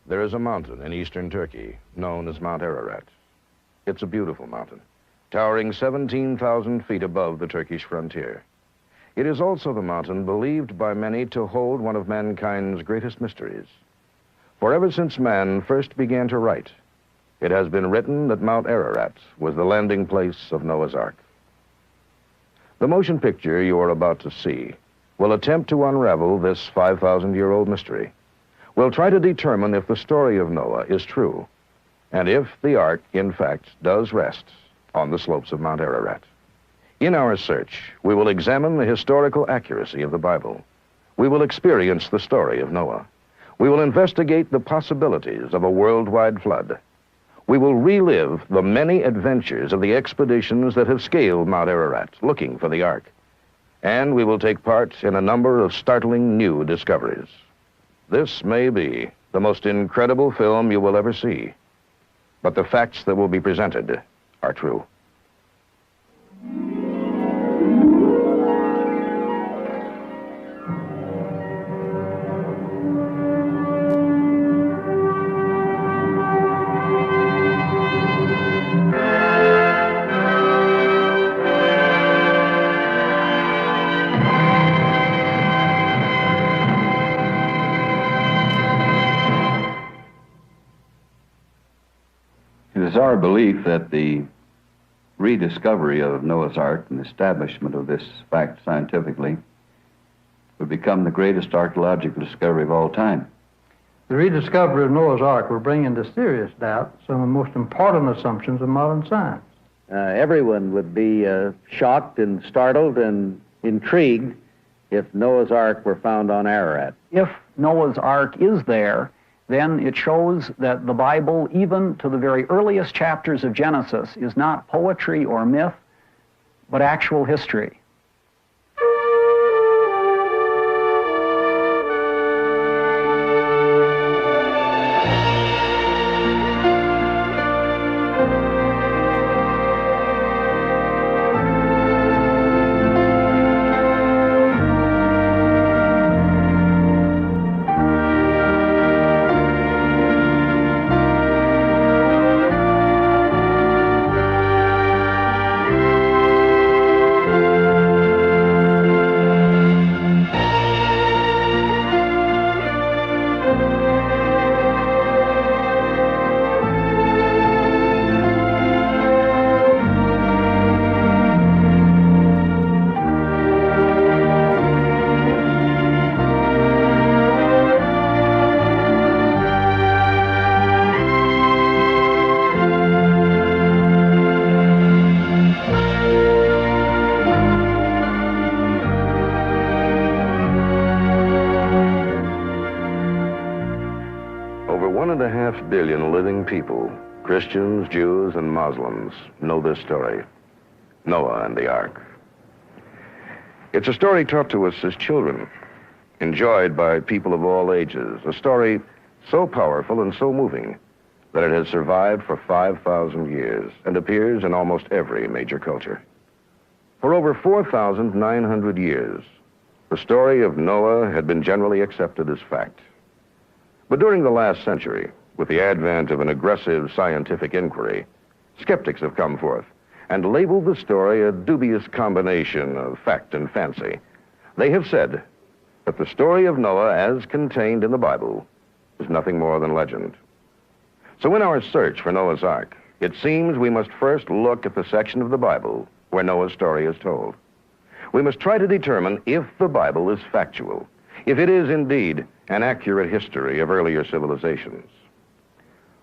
There is a mountain in eastern Turkey known as Mount Ararat. It's a beautiful mountain, towering 17,000 feet above the Turkish frontier. It is also the mountain believed by many to hold one of mankind's greatest mysteries. For ever since man first began to write, it has been written that Mount Ararat was the landing place of Noah's Ark. The motion picture you are about to see will attempt to unravel this 5,000-year-old mystery. We'll try to determine if the story of Noah is true, and if the Ark, in fact, does rest on the slopes of Mount Ararat. In our search, we will examine the historical accuracy of the Bible. We will experience the story of Noah. We will investigate the possibilities of a worldwide flood. We will relive the many adventures of the expeditions that have scaled Mount Ararat looking for the Ark. And we will take part in a number of startling new discoveries. This may be the most incredible film you will ever see, but the facts that will be presented are true. It is our belief that the rediscovery of Noah's Ark and the establishment of this fact scientifically would become the greatest archaeological discovery of all time. The rediscovery of Noah's Ark will bring into serious doubt some of the most important assumptions of modern science. Everyone would be shocked and startled and intrigued if Noah's Ark were found on Ararat. If Noah's Ark is there, then it shows that the Bible, even to the very earliest chapters of Genesis, is not poetry or myth, but actual history. Over 1.5 billion living people, Christians, Jews, and Muslims, know this story, Noah and the Ark. It's a story taught to us as children, enjoyed by people of all ages, a story so powerful and so moving that it has survived for 5,000 years and appears in almost every major culture. For over 4,900 years, the story of Noah had been generally accepted as fact. But during the last century, with the advent of an aggressive scientific inquiry, skeptics have come forth and labeled the story a dubious combination of fact and fancy. They have said that the story of Noah, as contained in the Bible, is nothing more than legend. So in our search for Noah's Ark, it seems we must first look at the section of the Bible where Noah's story is told. We must try to determine if the Bible is factual, if it is indeed an accurate history of earlier civilizations.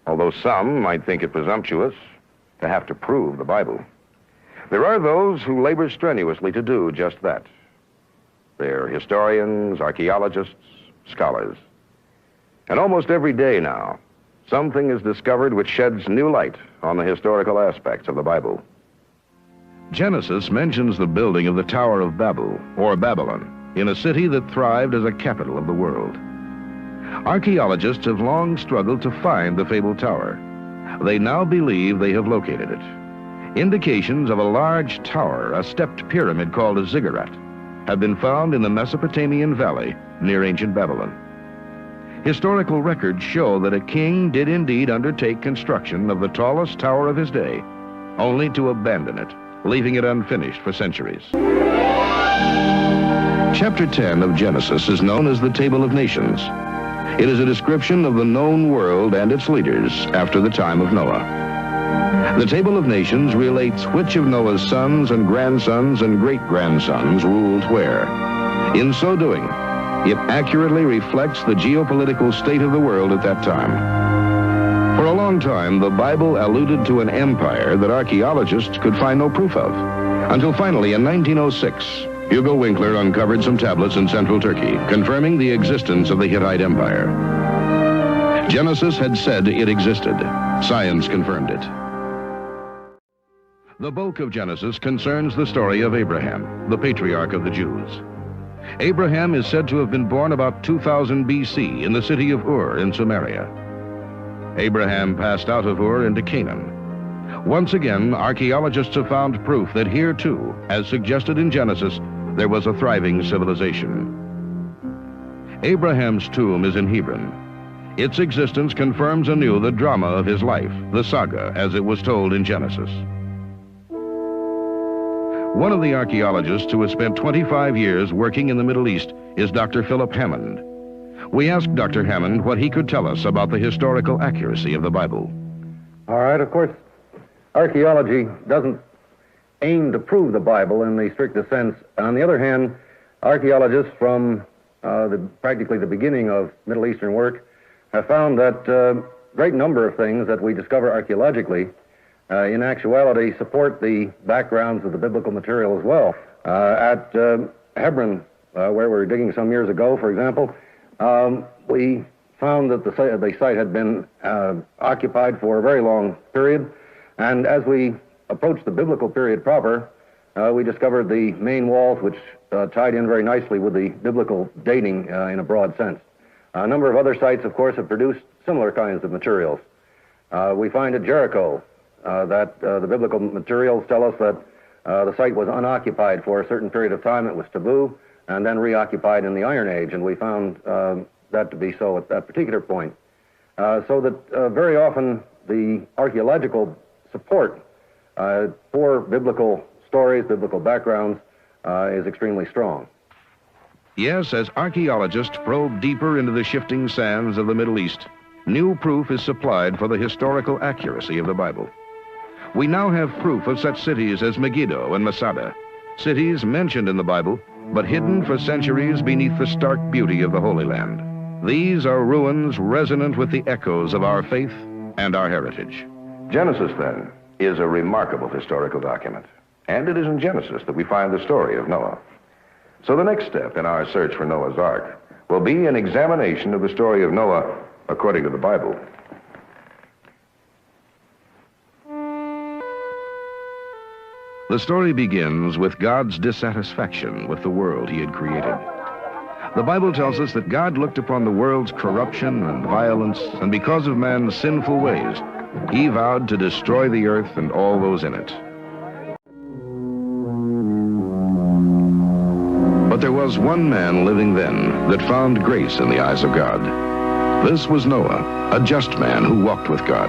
Although some might think it presumptuous to have to prove the Bible, there are those who labor strenuously to do just that. They're historians, archaeologists, scholars. And almost every day now, something is discovered which sheds new light on the historical aspects of the Bible. Genesis mentions the building of the Tower of Babel, or Babylon, in a city that thrived as a capital of the world. Archaeologists have long struggled to find the fabled tower. They now believe they have located it. Indications of a large tower, a stepped pyramid called a ziggurat, have been found in the Mesopotamian valley near ancient Babylon. Historical records show that a king did indeed undertake construction of the tallest tower of his day, only to abandon it, leaving it unfinished for centuries. Chapter 10 of Genesis is known as the Table of Nations. It is a description of the known world and its leaders after the time of Noah. The Table of Nations relates which of Noah's sons and grandsons and great-grandsons ruled where. In so doing, it accurately reflects the geopolitical state of the world at that time. For a long time, the Bible alluded to an empire that archaeologists could find no proof of, until finally in 1906, Hugo Winkler uncovered some tablets in central Turkey, confirming the existence of the Hittite Empire. Genesis had said it existed. Science confirmed it. The bulk of Genesis concerns the story of Abraham, the patriarch of the Jews. Abraham is said to have been born about 2000 BC in the city of Ur in Samaria. Abraham passed out of Ur into Canaan. Once again, archaeologists have found proof that here too, as suggested in Genesis, there was a thriving civilization. Abraham's tomb is in Hebron. Its existence confirms anew the drama of his life, the saga, as it was told in Genesis. One of the archaeologists who has spent 25 years working in the Middle East is Dr. Philip Hammond. We asked Dr. Hammond what he could tell us about the historical accuracy of the Bible. All right, of course, archaeology doesn't aim to prove the Bible in the strictest sense. On the other hand, archaeologists from practically the beginning of Middle Eastern work have found that a great number of things that we discover archaeologically in actuality support the backgrounds of the biblical material as well. At Hebron, where we were digging some years ago, for example, we found that the site had been occupied for a very long period, and as we approached the biblical period proper, we discovered the main walls, which tied in very nicely with the biblical dating in a broad sense. A number of other sites, of course, have produced similar kinds of materials. We find at Jericho that the biblical materials tell us that the site was unoccupied for a certain period of time. It was taboo, and then reoccupied in the Iron Age, and we found that to be so at that particular point. So that very often the archaeological support for biblical stories, biblical backgrounds, is extremely strong. Yes, as archaeologists probe deeper into the shifting sands of the Middle East, new proof is supplied for the historical accuracy of the Bible. We now have proof of such cities as Megiddo and Masada, cities mentioned in the Bible, but hidden for centuries beneath the stark beauty of the Holy Land. These are ruins resonant with the echoes of our faith and our heritage. Genesis, then, is a remarkable historical document. And it is in Genesis that we find the story of Noah. So the next step in our search for Noah's Ark will be an examination of the story of Noah according to the Bible. The story begins with God's dissatisfaction with the world he had created. The Bible tells us that God looked upon the world's corruption and violence, and because of man's sinful ways, he vowed to destroy the earth and all those in it. But there was one man living then that found grace in the eyes of God. This was Noah, a just man who walked with God.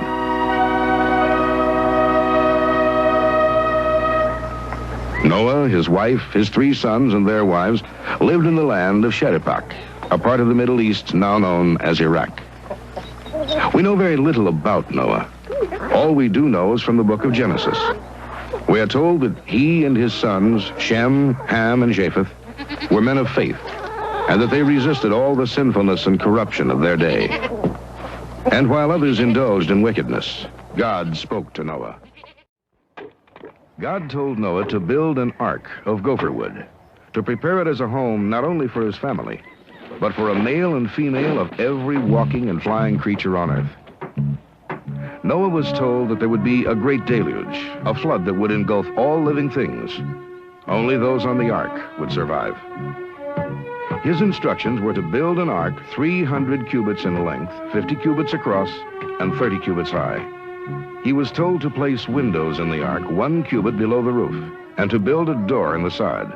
Noah, his wife, his 3 sons, and their wives lived in the land of Sheripak, a part of the Middle East now known as Iraq. We know very little about Noah. All we do know is from the book of Genesis. We are told that he and his sons, Shem, Ham, and Japheth, were men of faith, and that they resisted all the sinfulness and corruption of their day. And while others indulged in wickedness, God spoke to Noah. God told Noah to build an ark of gopher wood, to prepare it as a home not only for his family, but for a male and female of every walking and flying creature on earth. Noah was told that there would be a great deluge, a flood that would engulf all living things. Only those on the ark would survive. His instructions were to build an ark 300 cubits in length, 50 cubits across, and 30 cubits high. He was told to place windows in the ark 1 cubit below the roof, and to build a door in the side.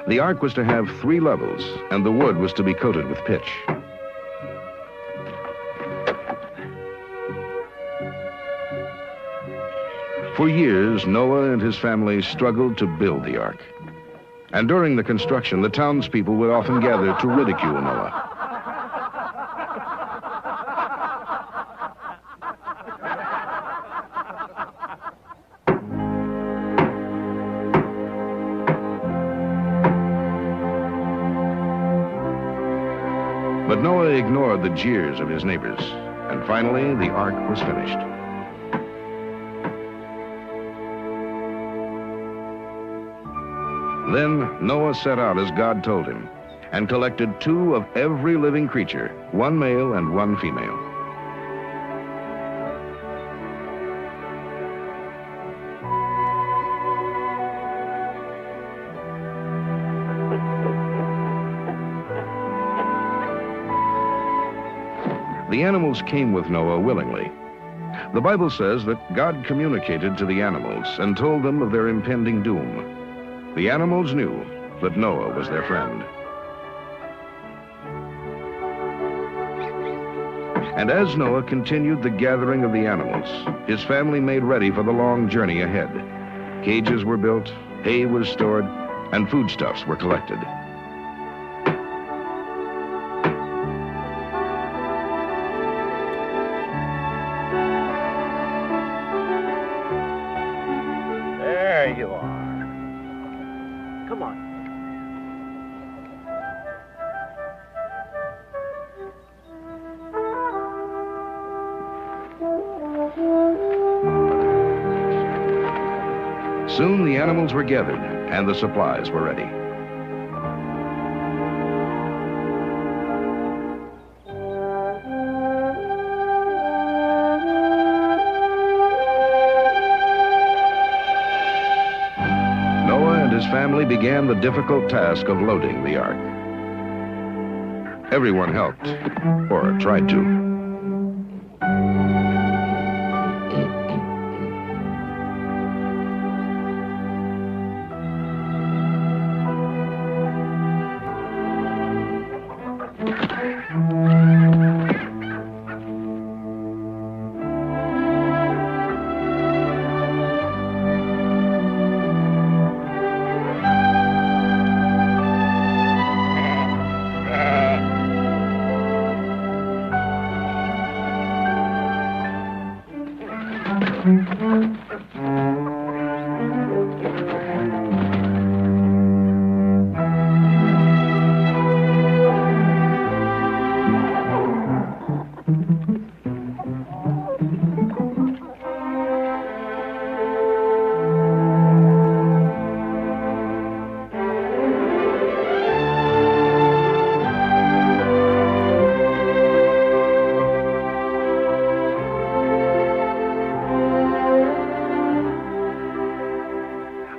The ark was to have 3 levels, and the wood was to be coated with pitch. For years, Noah and his family struggled to build the ark. And during the construction, the townspeople would often gather to ridicule Noah. But Noah ignored the jeers of his neighbors, and finally the ark was finished. Then Noah set out as God told him, and collected 2 of every living creature, 1 male and 1 female. The animals came with Noah willingly. The Bible says that God communicated to the animals and told them of their impending doom. The animals knew that Noah was their friend. And as Noah continued the gathering of the animals, his family made ready for the long journey ahead. Cages were built, hay was stored, and foodstuffs were collected. There you are. Come on. Soon the animals were gathered and the supplies were ready. Noah and his family began the difficult task of loading the ark. Everyone helped, or tried to.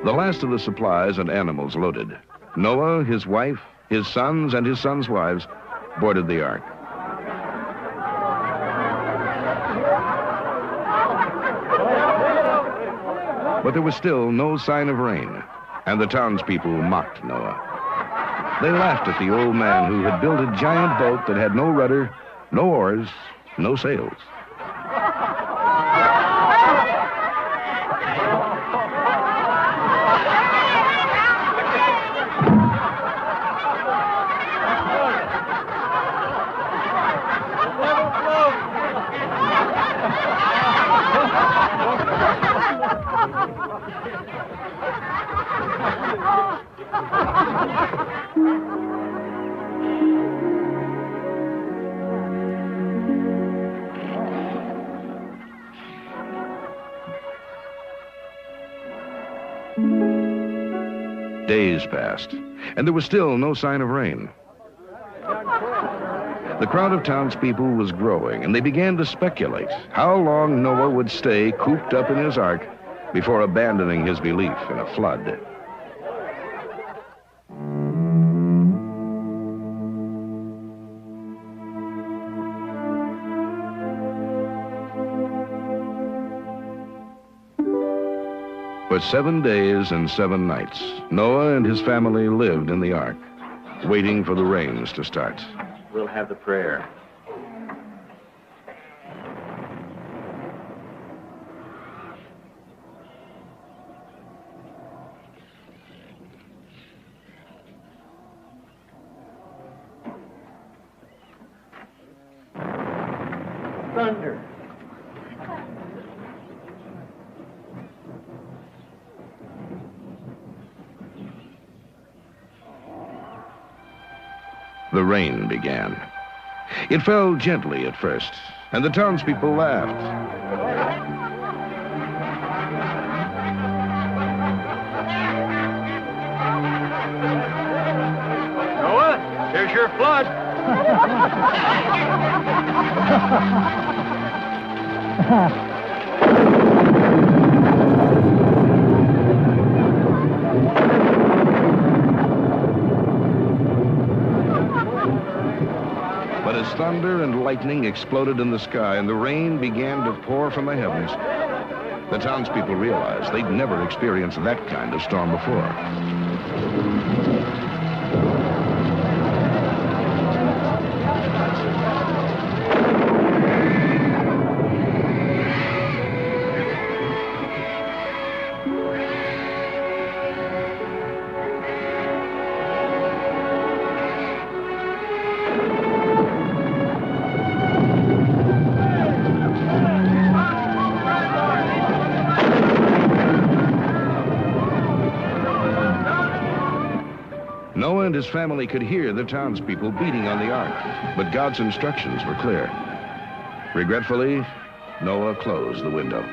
The last of the supplies and animals loaded, Noah, his wife, his sons, and his sons' wives boarded the ark. But there was still no sign of rain, and the townspeople mocked Noah. They laughed at the old man who had built a giant boat that had no rudder, no oars, no sails. Days passed, and there was still no sign of rain. The crowd of townspeople was growing, and they began to speculate how long Noah would stay cooped up in his ark before abandoning his belief in a flood. For 7 days and 7 nights, Noah and his family lived in the ark, waiting for the rains to start. We'll have the prayer. thunder. The rain began. It fell gently at first, and the townspeople laughed. Noah, here's your flood. But as thunder and lightning exploded in the sky and the rain began to pour from the heavens, the townspeople realized they'd never experienced that kind of storm before. Noah and his family could hear the townspeople beating on the ark, but God's instructions were clear. Regretfully, Noah closed the window.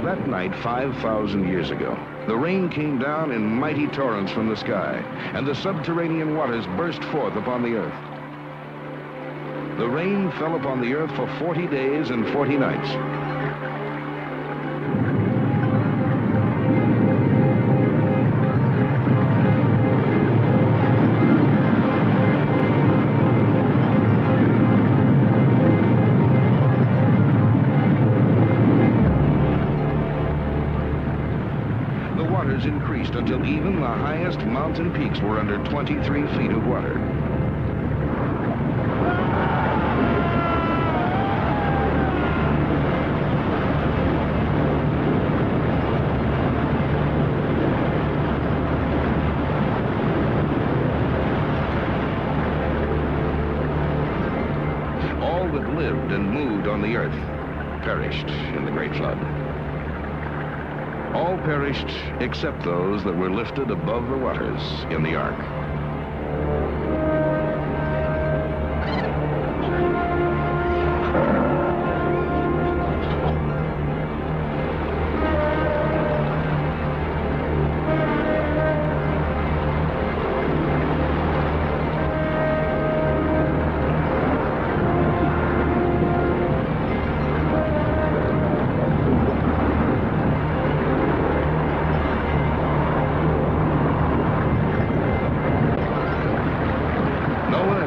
That night, 5,000 years ago, the rain came down in mighty torrents from the sky, and the subterranean waters burst forth upon the earth. The rain fell upon the earth for 40 days and 40 nights. Increased until even the highest mountain peaks were under 23 feet of water. All that lived and moved on the earth perished in the great flood. All perished except those that were lifted above the waters in the ark.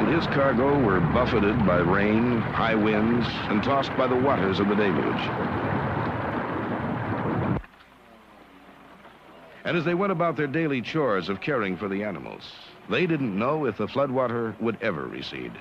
His cargo were buffeted by rain, high winds, and tossed by the waters of the deluge. And as they went about their daily chores of caring for the animals, they didn't know if the floodwater would ever recede.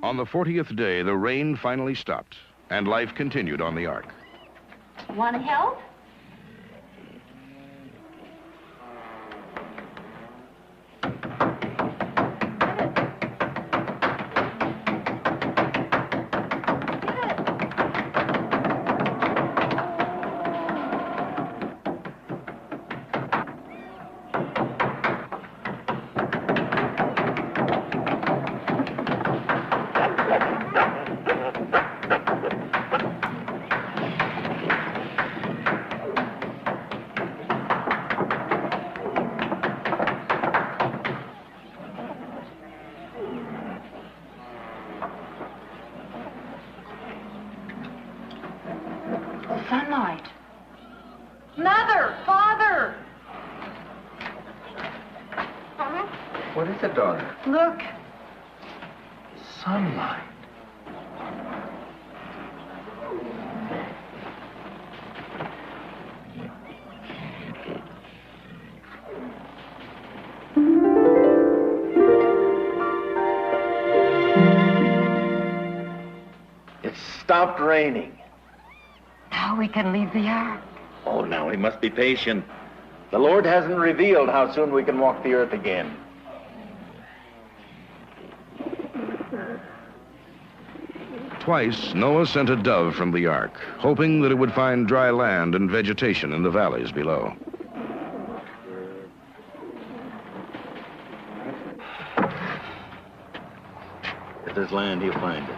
On the 40th day, the rain finally stopped, and life continued on the ark. Want to help? Mother! Father! What is it, daughter? Look. Sunlight. It's stopped raining. Now we can leave the ark. Oh, now we must be patient. The Lord hasn't revealed how soon we can walk the earth again. Twice, Noah sent a dove from the ark, hoping that it would find dry land and vegetation in the valleys below. If there's land, he'll find it.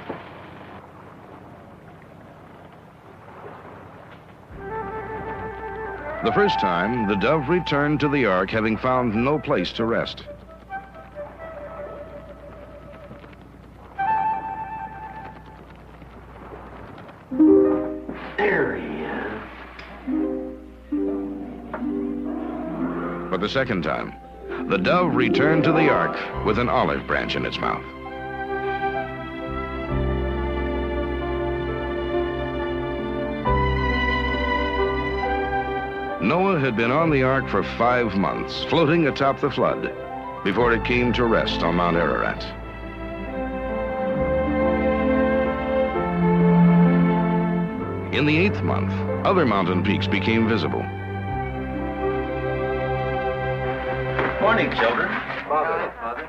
The first time, the dove returned to the ark having found no place to rest. There he is. But the second time, the dove returned to the ark with an olive branch in its mouth. Noah had been on the ark for 5 months, floating atop the flood, before it came to rest on Mount Ararat. In the 8th month, other mountain peaks became visible. Morning, children. Father.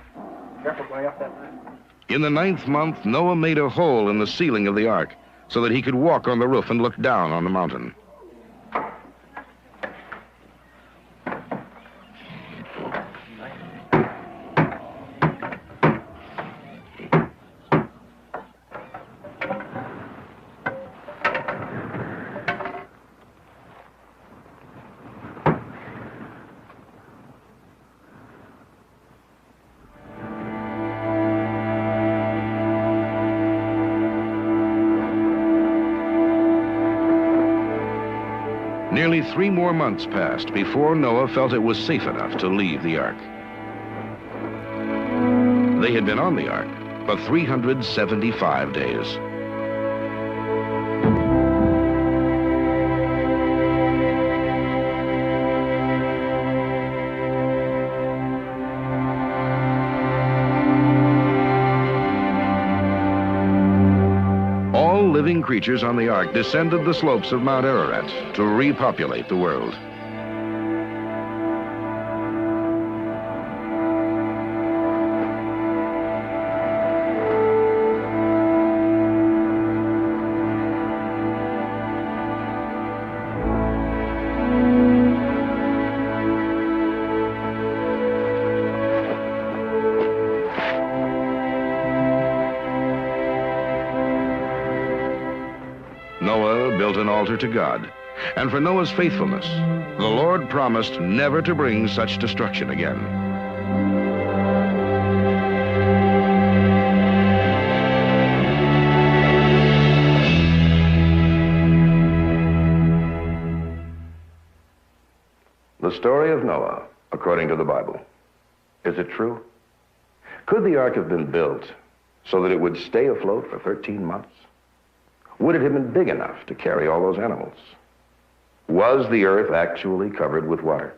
Careful going up that ladder. In the 9th month, Noah made a hole in the ceiling of the ark so that he could walk on the roof and look down on the mountain. Nearly 3 more months passed before Noah felt it was safe enough to leave the ark. They had been on the ark for 375 days. Living creatures on the ark descended the slopes of Mount Ararat to repopulate the world. Noah built an altar to God, and for Noah's faithfulness, the Lord promised never to bring such destruction again. The story of Noah, according to the Bible, is it true? Could the ark have been built so that it would stay afloat for 13 months? Would it have been big enough to carry all those animals? Was the earth actually covered with water?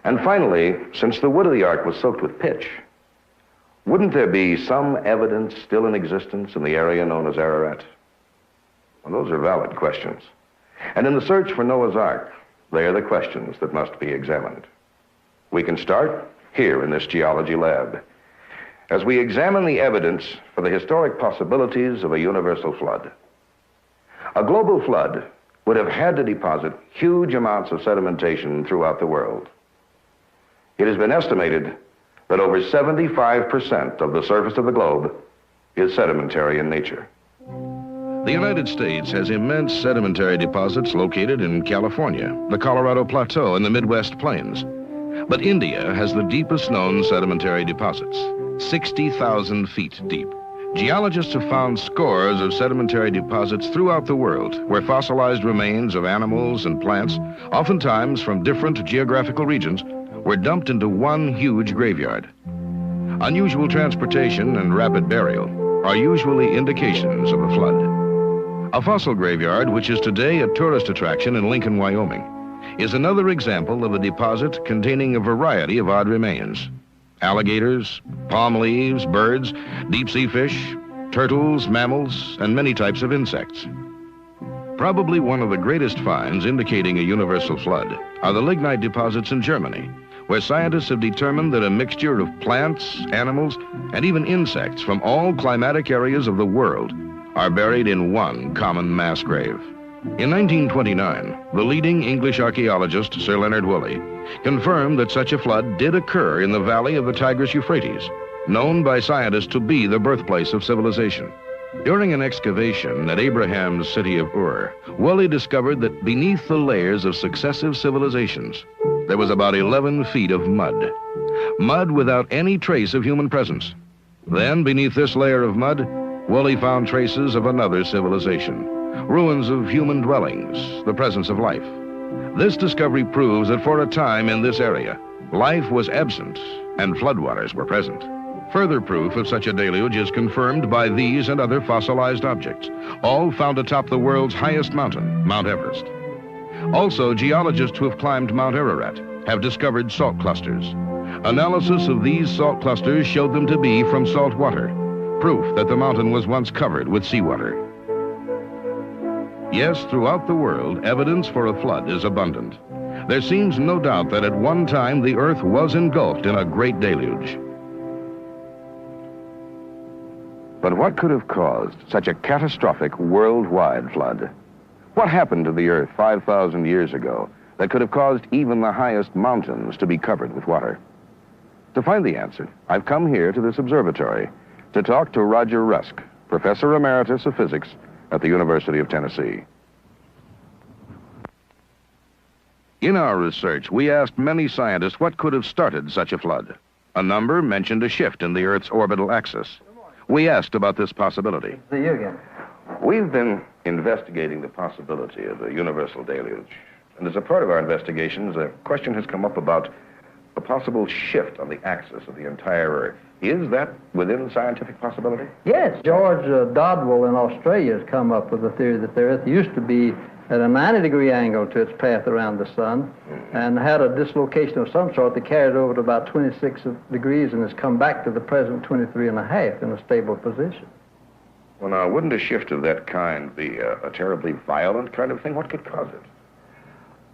And finally, since the wood of the ark was soaked with pitch, wouldn't there be some evidence still in existence in the area known as Ararat? Well, those are valid questions. And in the search for Noah's ark, they are the questions that must be examined. We can start here in this geology lab as we examine the evidence for the historic possibilities of a universal flood. A global flood would have had to deposit huge amounts of sedimentation throughout the world. It has been estimated that over 75% of the surface of the globe is sedimentary in nature. The United States has immense sedimentary deposits located in California, the Colorado Plateau, and the Midwest Plains. But India has the deepest known sedimentary deposits, 60,000 feet deep, Geologists have found scores of sedimentary deposits throughout the world where fossilized remains of animals and plants, oftentimes from different geographical regions, were dumped into one huge graveyard. Unusual transportation and rapid burial are usually indications of a flood. A fossil graveyard, which is today a tourist attraction in Lincoln, Wyoming, is another example of a deposit containing a variety of odd remains. Alligators, palm leaves, birds, deep-sea fish, turtles, mammals, and many types of insects. Probably one of the greatest finds indicating a universal flood are the lignite deposits in Germany, where scientists have determined that a mixture of plants, animals, and even insects from all climatic areas of the world are buried in one common mass grave. In 1929, the leading English archaeologist, Sir Leonard Woolley, confirmed that such a flood did occur in the valley of the Tigris-Euphrates, known by scientists to be the birthplace of civilization. During an excavation at Abraham's city of Ur, Woolley discovered that beneath the layers of successive civilizations, there was about 11 feet of mud. Mud without any trace of human presence. Then, beneath this layer of mud, Woolley found traces of another civilization, ruins of human dwellings, the presence of life. This discovery proves that for a time in this area, life was absent and floodwaters were present. Further proof of such a deluge is confirmed by these and other fossilized objects, all found atop the world's highest mountain, Mount Everest. Also, geologists who have climbed Mount Ararat have discovered salt clusters. Analysis of these salt clusters showed them to be from salt water, proof that the mountain was once covered with seawater. Yes, throughout the world, evidence for a flood is abundant. There seems no doubt that at one time the earth was engulfed in a great deluge. But what could have caused such a catastrophic worldwide flood? What happened to the earth 5,000 years ago that could have caused even the highest mountains to be covered with water? To find the answer, I've come here to this observatory to talk to Roger Rusk, Professor Emeritus of Physics at the University of Tennessee. In our research, we asked many scientists what could have started such a flood. A number mentioned a shift in the Earth's orbital axis. We asked about this possibility. See you again. We've been investigating the possibility of a universal deluge. And as a part of our investigations, a question has come up about a possible shift on the axis of the entire Earth. Is that within scientific possibility? Yes. George Dodwell in Australia has come up with a theory that the Earth used to be at a 90-degree angle to its path around the sun and had a dislocation of some sort that carried over to about 26 degrees and has come back to the present 23.5 in a stable position. Well, now, wouldn't a shift of that kind be a terribly violent kind of thing? What could cause it?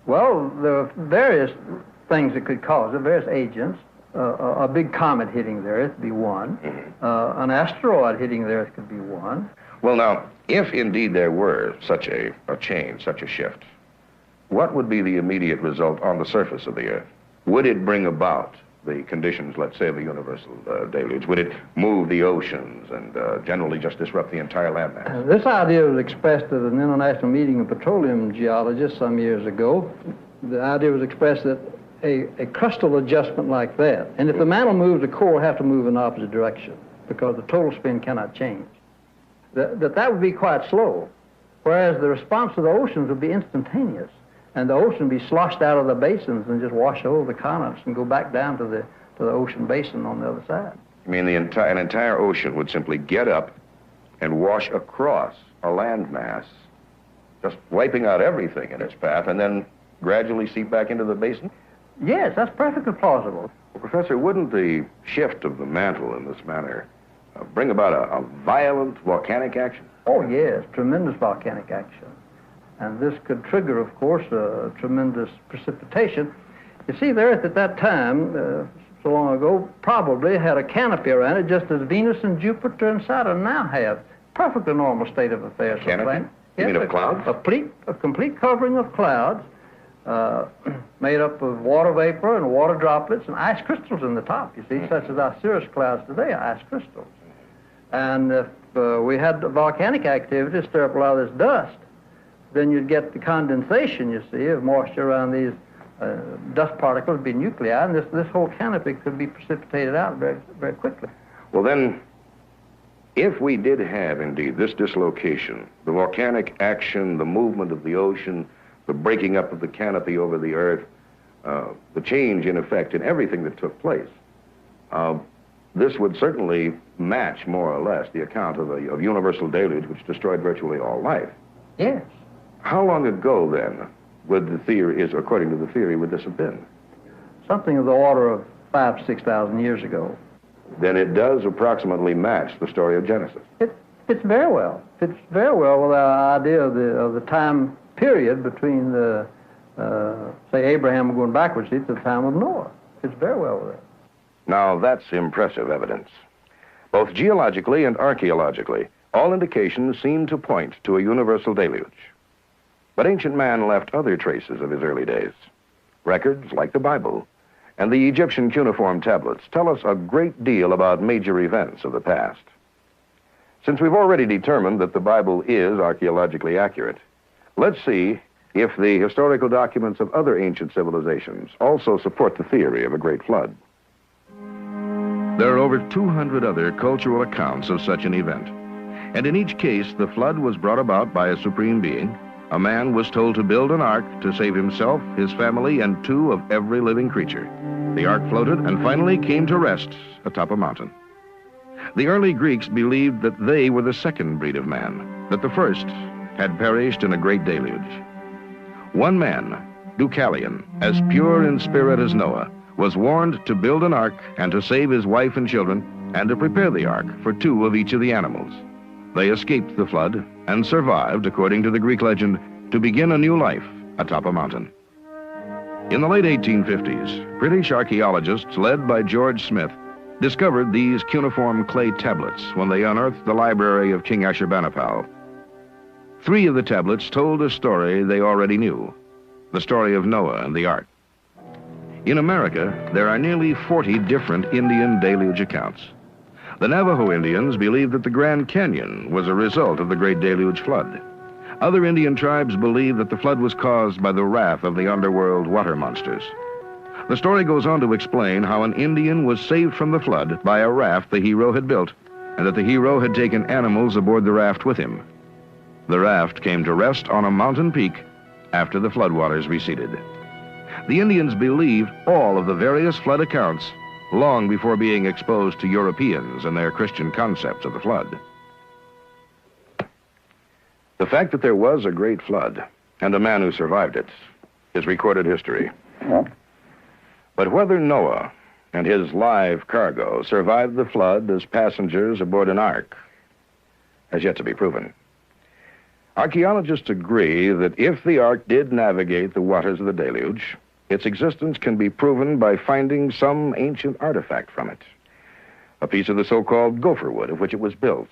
Well, there are various things that could cause it, various agents. A big comet hitting the Earth would be one. An asteroid hitting the Earth could be one. Well, now, if indeed there were such a change, such a shift, what would be the immediate result on the surface of the Earth? Would it bring about the conditions, let's say, of a universal deluge? Would it move the oceans and generally just disrupt the entire landmass? This idea was expressed at an international meeting of petroleum geologists some years ago. The idea was expressed that a crustal adjustment like that, and if the mantle moves, the core will have to move in the opposite direction because the total spin cannot change. That would be quite slow, whereas the response of the oceans would be instantaneous, and the ocean would be sloshed out of the basins and just wash over the continents and go back down to the ocean basin on the other side. You mean an entire ocean would simply get up and wash across a landmass, just wiping out everything in its path, and then gradually seep back into the basin? Yes, that's perfectly plausible. Well, Professor, wouldn't the shift of the mantle in this manner bring about a violent volcanic action? Oh, yes, tremendous volcanic action. And this could trigger, of course, tremendous precipitation. You see, the Earth at that time, so long ago, probably had a canopy around it, just as Venus and Jupiter and Saturn now have. Perfectly normal state of affairs. Canopy? You mean of clouds? A complete covering of clouds, made up of water vapor and water droplets and ice crystals in the top, you see, such as our cirrus clouds today are ice crystals. And if we had volcanic activity stir up a lot of this dust, then you'd get the condensation, you see, of moisture around these dust particles, be nuclei, and this whole canopy could be precipitated out very, very quickly. Well, then, If we did have, indeed, this dislocation, the volcanic action, the movement of the ocean, the breaking up of the canopy over the earth, the change, in effect, in everything that took place, this would certainly match, more or less, the account of a universal deluge which destroyed virtually all life. Yes. How long ago, then, would the theory, according to the theory, would this have been? Something of the order of 5,000 to 6,000 years ago. Then it does approximately match the story of Genesis. It fits very well. Fits very well with our idea of the time period between the, say, Abraham going backwards to the time of Noah. Fits very well with it. Now, that's impressive evidence. Both geologically and archaeologically, all indications seem to point to a universal deluge. But ancient man left other traces of his early days. Records like the Bible and the Egyptian cuneiform tablets tell us a great deal about major events of the past. Since we've already determined that the Bible is archaeologically accurate, let's see if the historical documents of other ancient civilizations also support the theory of a great flood. There are over 200 other cultural accounts of such an event, and in each case the flood was brought about by a supreme being. A man was told to build an ark to save himself, his family, and 2 of every living creature. The ark floated and finally came to rest atop a mountain. The early Greeks believed that they were the second breed of man, that the first had perished in a great deluge. One man, Deucalion, as pure in spirit as Noah, was warned to build an ark and to save his wife and children and to prepare the ark for 2 of each of the animals. They escaped the flood and survived, according to the Greek legend, to begin a new life atop a mountain. In the late 1850s, British archaeologists led by George Smith discovered these cuneiform clay tablets when they unearthed the library of King Ashurbanipal. 3 of the tablets told a story they already knew, the story of Noah and the ark. In America, there are nearly 40 different Indian deluge accounts. The Navajo Indians believed that the Grand Canyon was a result of the Great Deluge Flood. Other Indian tribes believe that the flood was caused by the wrath of the underworld water monsters. The story goes on to explain how an Indian was saved from the flood by a raft the hero had built, and that the hero had taken animals aboard the raft with him. The raft came to rest on a mountain peak after the floodwaters receded. The Indians believed all of the various flood accounts long before being exposed to Europeans and their Christian concepts of the flood. The fact that there was a great flood and a man who survived it is recorded history. But whether Noah and his live cargo survived the flood as passengers aboard an ark has yet to be proven. Archaeologists agree that if the ark did navigate the waters of the deluge, its existence can be proven by finding some ancient artifact from it. A piece of the so-called gopher wood of which it was built,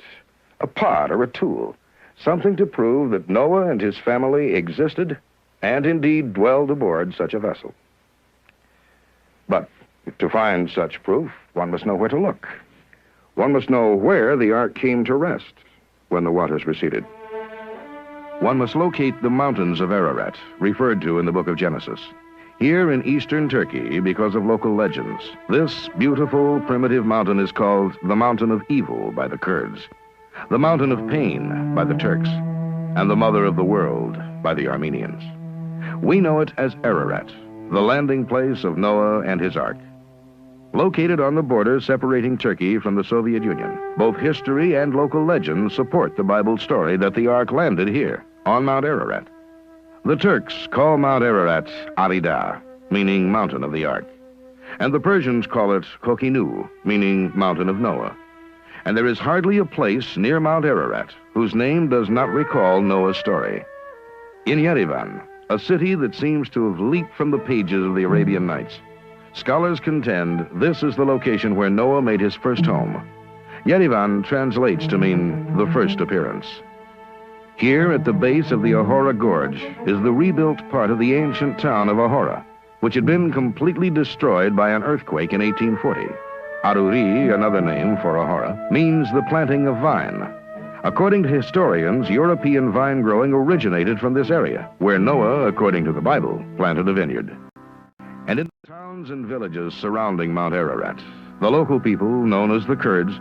a pot or a tool, something to prove that Noah and his family existed and indeed dwelled aboard such a vessel. But to find such proof, one must know where to look. One must know where the ark came to rest when the waters receded. One must locate the mountains of Ararat, referred to in the book of Genesis. Here in eastern Turkey, because of local legends, this beautiful primitive mountain is called the Mountain of Evil by the Kurds, the Mountain of Pain by the Turks, and the Mother of the World by the Armenians. We know it as Ararat, the landing place of Noah and his ark. Located on the border separating Turkey from the Soviet Union, both history and local legends support the Bible story that the ark landed here, on Mount Ararat. The Turks call Mount Ararat Arida, meaning Mountain of the Ark, and the Persians call it Kokinu, meaning Mountain of Noah. And there is hardly a place near Mount Ararat whose name does not recall Noah's story. In Yerevan, a city that seems to have leaped from the pages of the Arabian Nights, scholars contend this is the location where Noah made his first home. Yerevan translates to mean the first appearance. Here at the base of the Ahora Gorge is the rebuilt part of the ancient town of Ahora, which had been completely destroyed by an earthquake in 1840. Aruri, another name for Ahora, means the planting of vine. According to historians, European vine growing originated from this area, where Noah, according to the Bible, planted a vineyard. And in the towns and villages surrounding Mount Ararat, the local people, known as the Kurds,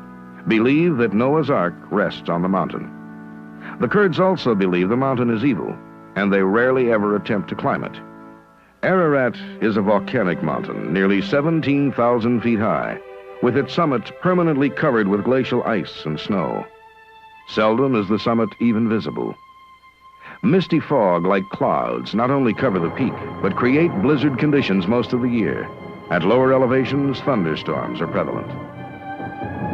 believe that Noah's Ark rests on the mountain. The Kurds also believe the mountain is evil, and they rarely ever attempt to climb it. Ararat is a volcanic mountain, nearly 17,000 feet high, with its summit permanently covered with glacial ice and snow. Seldom is the summit even visible. Misty fog like clouds not only cover the peak, but create blizzard conditions most of the year. At lower elevations, thunderstorms are prevalent.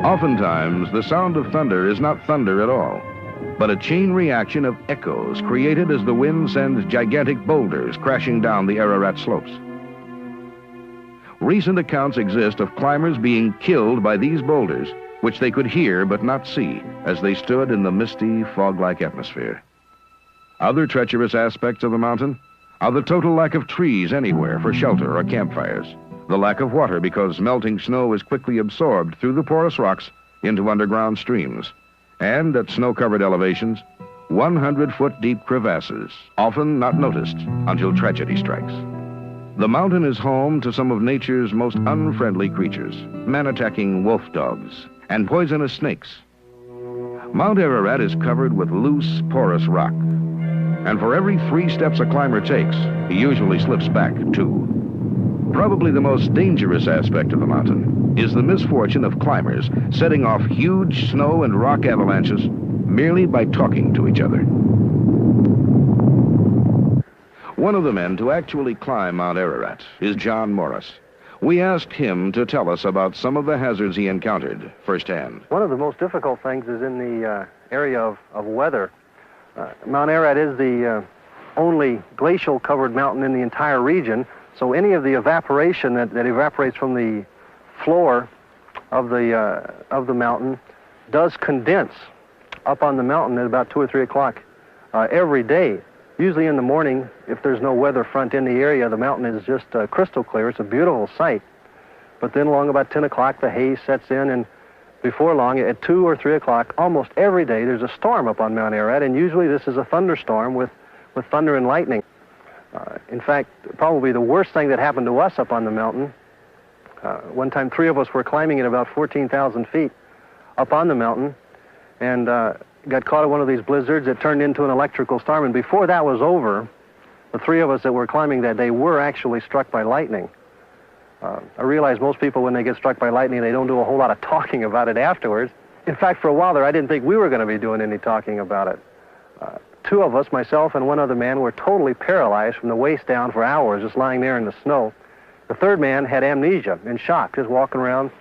Oftentimes, the sound of thunder is not thunder at all, but a chain reaction of echoes created as the wind sends gigantic boulders crashing down the Ararat slopes. Recent accounts exist of climbers being killed by these boulders, which they could hear but not see as they stood in the misty, fog-like atmosphere. Other treacherous aspects of the mountain are the total lack of trees anywhere for shelter or campfires, the lack of water because melting snow is quickly absorbed through the porous rocks into underground streams, and at snow-covered elevations, 100-foot deep crevasses, often not noticed until tragedy strikes. The mountain is home to some of nature's most unfriendly creatures, man-attacking wolf dogs and poisonous snakes. Mount Ararat is covered with loose, porous rock, and for every 3 steps a climber takes, he usually slips back 2. Probably the most dangerous aspect of the mountain is the misfortune of climbers setting off huge snow and rock avalanches merely by talking to each other. One of the men to actually climb Mount Ararat is John Morris. We asked him to tell us about some of the hazards he encountered firsthand. One of the most difficult things is in the area of weather. Mount Ararat is the only glacial-covered mountain in the entire region, so any of the evaporation that evaporates from the floor of the mountain does condense up on the mountain at about 2 or 3 o'clock every day. Usually in the morning, if there's no weather front in the area, the mountain is just crystal clear. It's a beautiful sight. But then along about 10 o'clock, the haze sets in, and before long, at 2 or 3 o'clock, almost every day, there's a storm up on Mount Ararat, and usually this is a thunderstorm with thunder and lightning. In fact, probably the worst thing that happened to us up on the mountain, one time 3 of us were climbing at about 14,000 feet up on the mountain, and got caught in one of these blizzards that turned into an electrical storm, and before that was over, the 3 of us that were climbing that day were actually struck by lightning. I realize most people, when they get struck by lightning, they don't do a whole lot of talking about it afterwards. In fact, for a while there, I didn't think we were going to be doing any talking about it. 2 of us, myself and 1 other man, were totally paralyzed from the waist down for hours, just lying there in the snow. The 3rd man had amnesia, in shock, just walking around,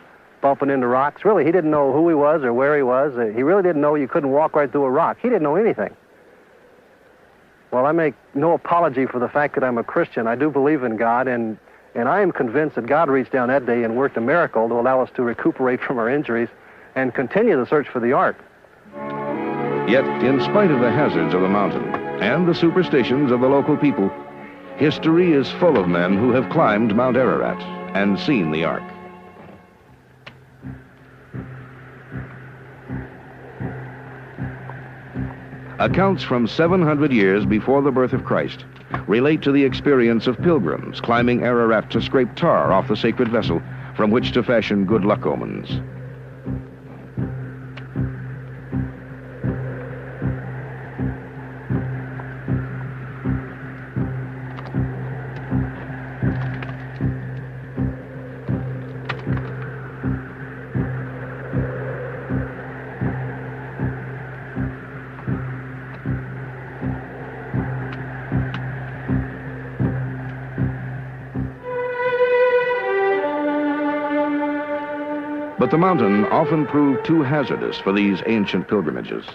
bumping into rocks. Really, he didn't know who he was or where he was. He really didn't know you couldn't walk right through a rock. He didn't know anything. Well, I make no apology for the fact that I'm a Christian. I do believe in God, and I am convinced that God reached down that day and worked a miracle to allow us to recuperate from our injuries and continue the search for the Ark. Yet, in spite of the hazards of the mountain and the superstitions of the local people, history is full of men who have climbed Mount Ararat and seen the Ark. Accounts from 700 years before the birth of Christ relate to the experience of pilgrims climbing Ararat to scrape tar off the sacred vessel from which to fashion good luck omens. But the mountain often proved too hazardous for these ancient pilgrimages.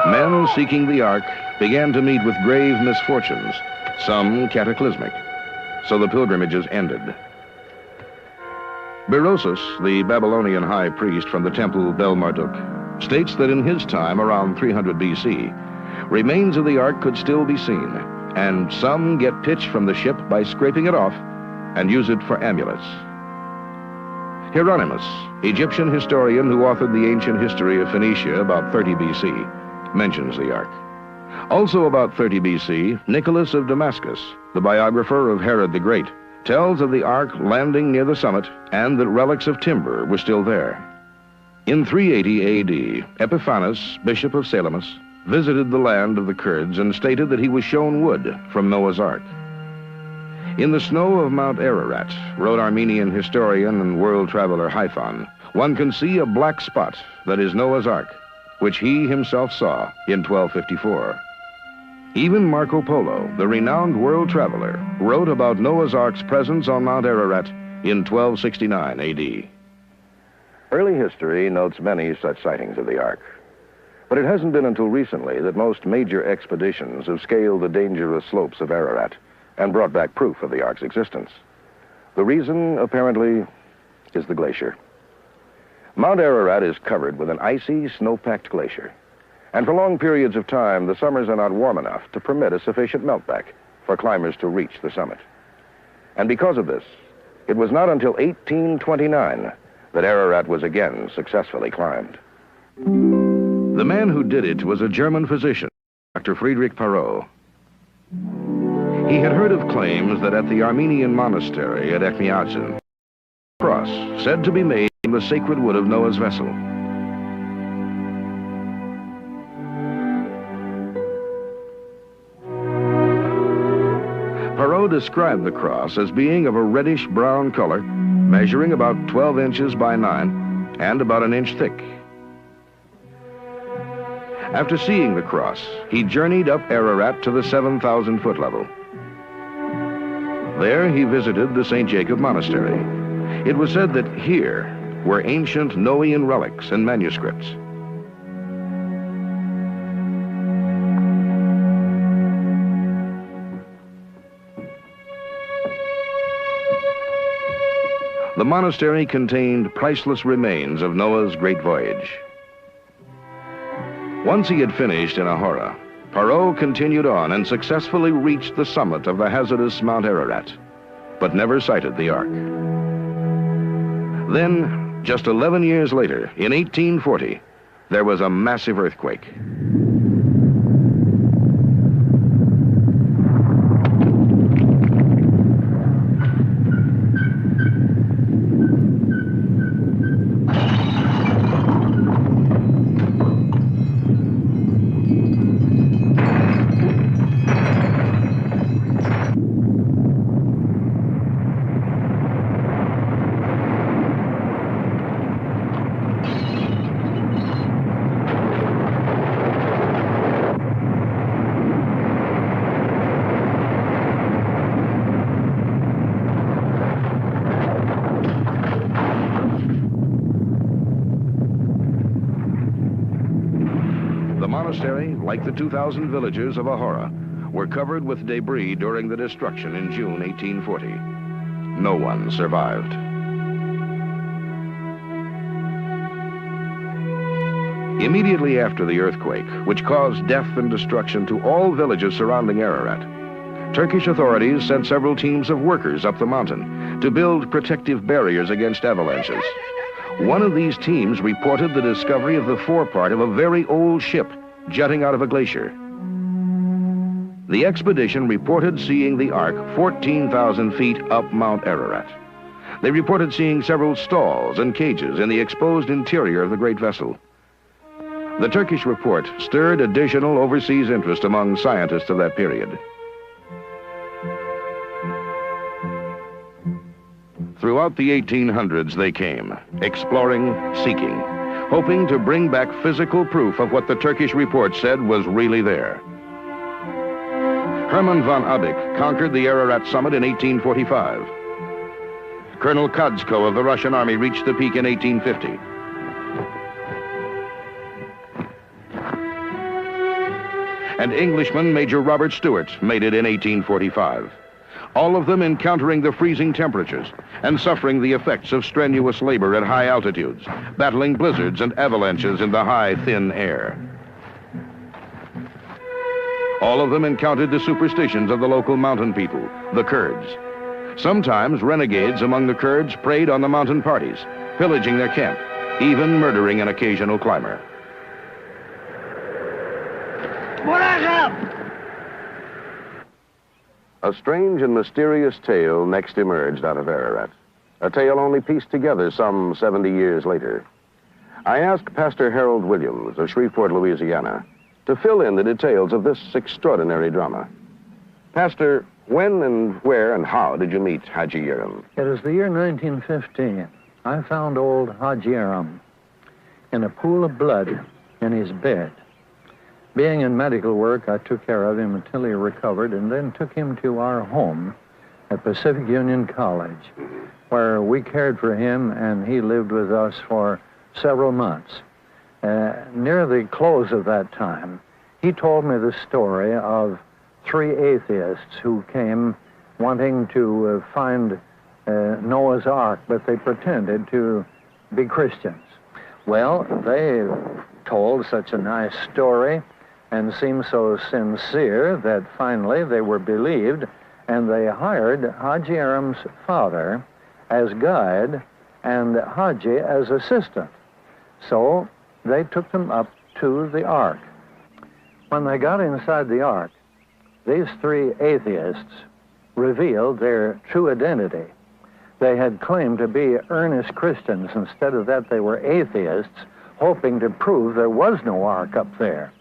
Men seeking the Ark began to meet with grave misfortunes, some cataclysmic, so the pilgrimages ended. Berosus, the Babylonian high priest from the temple Bel Marduk, states that in his time, around 300 BC, remains of the Ark could still be seen, and some get pitch from the ship by scraping it off and use it for amulets. Hieronymus, Egyptian historian who authored the ancient history of Phoenicia about 30 BC, mentions the Ark. Also about 30 BC, Nicholas of Damascus, the biographer of Herod the Great, tells of the ark landing near the summit and that relics of timber were still there. In 380 AD, Epiphanes, bishop of Salamis, visited the land of the Kurds and stated that he was shown wood from Noah's Ark. In the snow of Mount Ararat, wrote Armenian historian and world traveler Hyphon, one can see a black spot that is Noah's Ark, which he himself saw in 1254. Even Marco Polo, the renowned world traveler, wrote about Noah's Ark's presence on Mount Ararat in 1269 AD. Early history notes many such sightings of the Ark. But it hasn't been until recently that most major expeditions have scaled the dangerous slopes of Ararat and brought back proof of the Ark's existence. The reason, apparently, is the glacier. Mount Ararat is covered with an icy, snow-packed glacier. And for long periods of time, the summers are not warm enough to permit a sufficient meltback for climbers to reach the summit. And because of this, it was not until 1829 that Ararat was again successfully climbed. The man who did it was a German physician, Dr. Friedrich Parrot. He had heard of claims that at the Armenian monastery at Ekmiadzin, a cross said to be made from the sacred wood of Noah's vessel. Parrot described the cross as being of a reddish-brown color, measuring about 12 inches by 9 and about an inch thick. After seeing the cross, he journeyed up Ararat to the 7,000-foot level. There he visited the St. Jacob Monastery. It was said that here were ancient Noahian relics and manuscripts. The monastery contained priceless remains of Noah's great voyage. Once he had finished in Ahura, Parrot continued on and successfully reached the summit of the hazardous Mount Ararat, but never sighted the Ark. Then, just 11 years later, in 1840, there was a massive earthquake. Like the 2,000 villagers of Ahura, were covered with debris during the destruction in June 1840. No one survived. Immediately after the earthquake, which caused death and destruction to all villages surrounding Ararat, Turkish authorities sent several teams of workers up the mountain to build protective barriers against avalanches. One of these teams reported the discovery of the forepart of a very old ship jutting out of a glacier. The expedition reported seeing the Ark 14,000 feet up Mount Ararat. They reported seeing several stalls and cages in the exposed interior of the great vessel. The Turkish report stirred additional overseas interest among scientists of that period. Throughout the 1800s, they came, exploring, seeking, hoping to bring back physical proof of what the Turkish report said was really there. Hermann von Adix conquered the Ararat summit in 1845. Colonel Kadzko of the Russian Army reached the peak in 1850. And Englishman Major Robert Stewart made it in 1845. All of them encountering the freezing temperatures and suffering the effects of strenuous labor at high altitudes, battling blizzards and avalanches in the high, thin air. All of them encountered the superstitions of the local mountain people, the Kurds. Sometimes renegades among the Kurds preyed on the mountain parties, pillaging their camp, even murdering an occasional climber. Put us up! A strange and mysterious tale next emerged out of Ararat. A tale only pieced together some 70 years later. I asked Pastor Harold Williams of Shreveport, Louisiana, to fill in the details of this extraordinary drama. Pastor, when and where and how did you meet Haji Yerim? It was the year 1915. I found old Haji Yerim in a pool of blood in his bed. Being in medical work, I took care of him until he recovered and then took him to our home at Pacific Union College, where we cared for him and he lived with us for several months. Near the close of that time, he told me the story of 3 atheists who came wanting to find Noah's Ark, but they pretended to be Christians. Well, they told such a nice story and seemed so sincere that finally they were believed, and they hired Haji Yerim's father as guide and Haji as assistant. So they took them up to the Ark. When they got inside the Ark, these 3 atheists revealed their true identity. They had claimed to be earnest Christians. Instead of that, they were atheists, hoping to prove there was no Ark up there.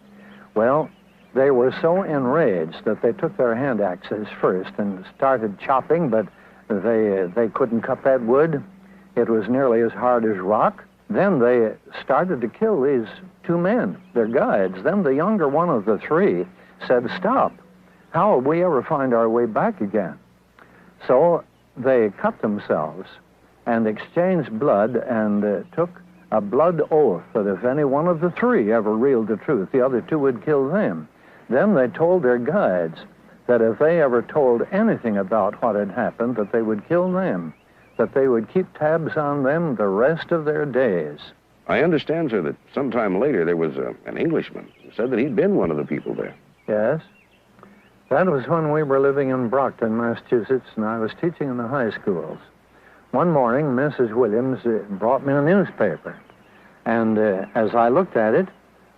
Well, they were so enraged that they took their hand axes first and started chopping, but they couldn't cut that wood. It was nearly as hard as rock. Then they started to kill these 2 men, their guides. Then the younger one of the 3 said, "Stop. How will we ever find our way back again?" So they cut themselves and exchanged blood and took a blood oath that if any one of the 3 ever revealed the truth, the other 2 would kill them. Then they told their guides that if they ever told anything about what had happened, that they would kill them, that they would keep tabs on them the rest of their days. I understand, sir, that sometime later there was an Englishman who said that he'd been one of the people there. Yes. That was when we were living in Brockton, Massachusetts, and I was teaching in the high schools. One morning, Mrs. Williams brought me a newspaper, and as I looked at it,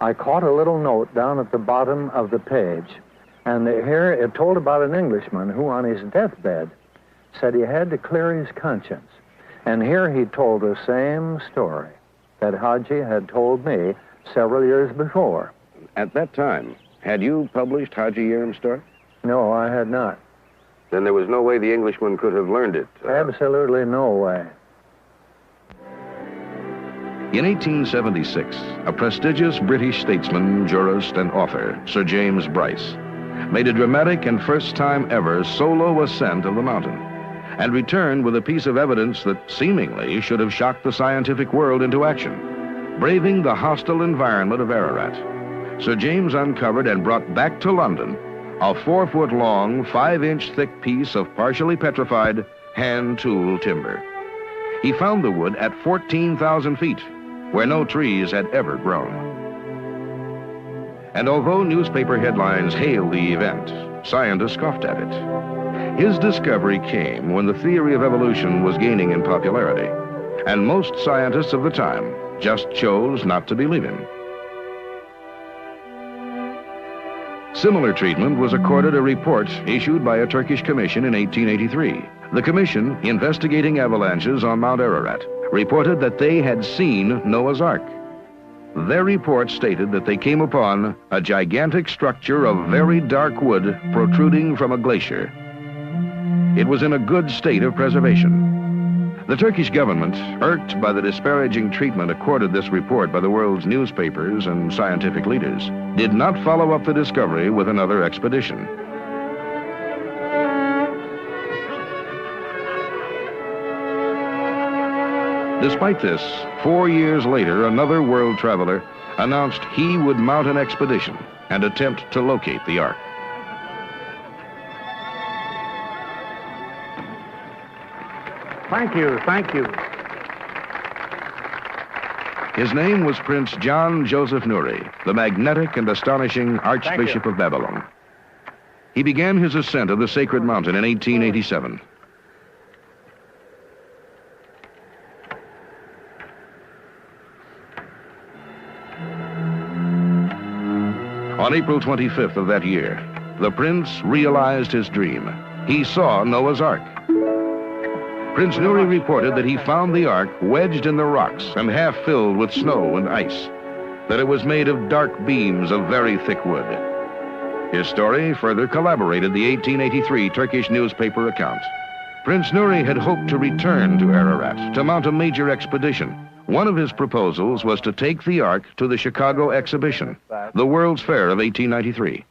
I caught a little note down at the bottom of the page, and here it told about an Englishman who, on his deathbed, said he had to clear his conscience. And here he told the same story that Haji had told me several years before. At that time, had you published Haji Yerim's story? No, I had not. Then there was no way the Englishman could have learned it. Absolutely no way. In 1876, a prestigious British statesman, jurist, and author, Sir James Bryce, made a dramatic and first time ever solo ascent of the mountain, and returned with a piece of evidence that seemingly should have shocked the scientific world into action. Braving the hostile environment of Ararat, Sir James uncovered and brought back to London a 4-foot-long, 5-inch thick piece of partially petrified hand-tool timber. He found the wood at 14,000 feet, where no trees had ever grown. And although newspaper headlines hailed the event, scientists scoffed at it. His discovery came when the theory of evolution was gaining in popularity, and most scientists of the time just chose not to believe him. Similar treatment was accorded a report issued by a Turkish commission in 1883. The commission, investigating avalanches on Mount Ararat, reported that they had seen Noah's Ark. Their report stated that they came upon a gigantic structure of very dark wood protruding from a glacier. It was in a good state of preservation. The Turkish government, irked by the disparaging treatment accorded this report by the world's newspapers and scientific leaders, did not follow up the discovery with another expedition. Despite this, 4 years later, another world traveler announced he would mount an expedition and attempt to locate the Ark. Thank you, thank you. His name was Prince John Joseph Nuri, the magnetic and astonishing Archbishop of Babylon. He began his ascent of the sacred mountain in 1887. On April 25th of that year, the prince realized his dream. He saw Noah's Ark. Prince Nuri reported that he found the Ark wedged in the rocks and half filled with snow and ice, that it was made of dark beams of very thick wood. His story further corroborated the 1883 Turkish newspaper account. Prince Nuri had hoped to return to Ararat to mount a major expedition. One of his proposals was to take the Ark to the Chicago Exhibition, the World's Fair of 1893.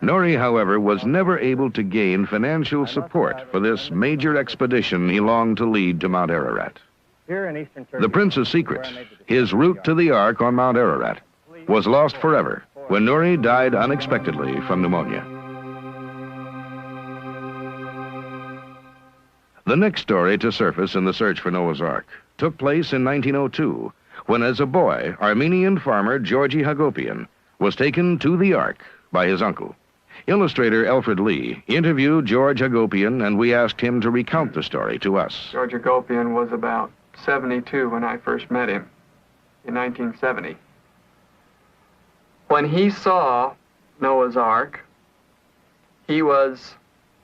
Nuri, however, was never able to gain financial support for this major expedition he longed to lead to Mount Ararat. The prince's secret, his route to the Ark on Mount Ararat, was lost forever when Nuri died unexpectedly from pneumonia. The next story to surface in the search for Noah's Ark took place in 1902, when as a boy, Armenian farmer Georgy Hagopian was taken to the Ark by his uncle. Illustrator Alfred Lee interviewed George Hagopian, and we asked him to recount the story to us. George Hagopian was about 72 when I first met him in 1970. When he saw Noah's Ark, he was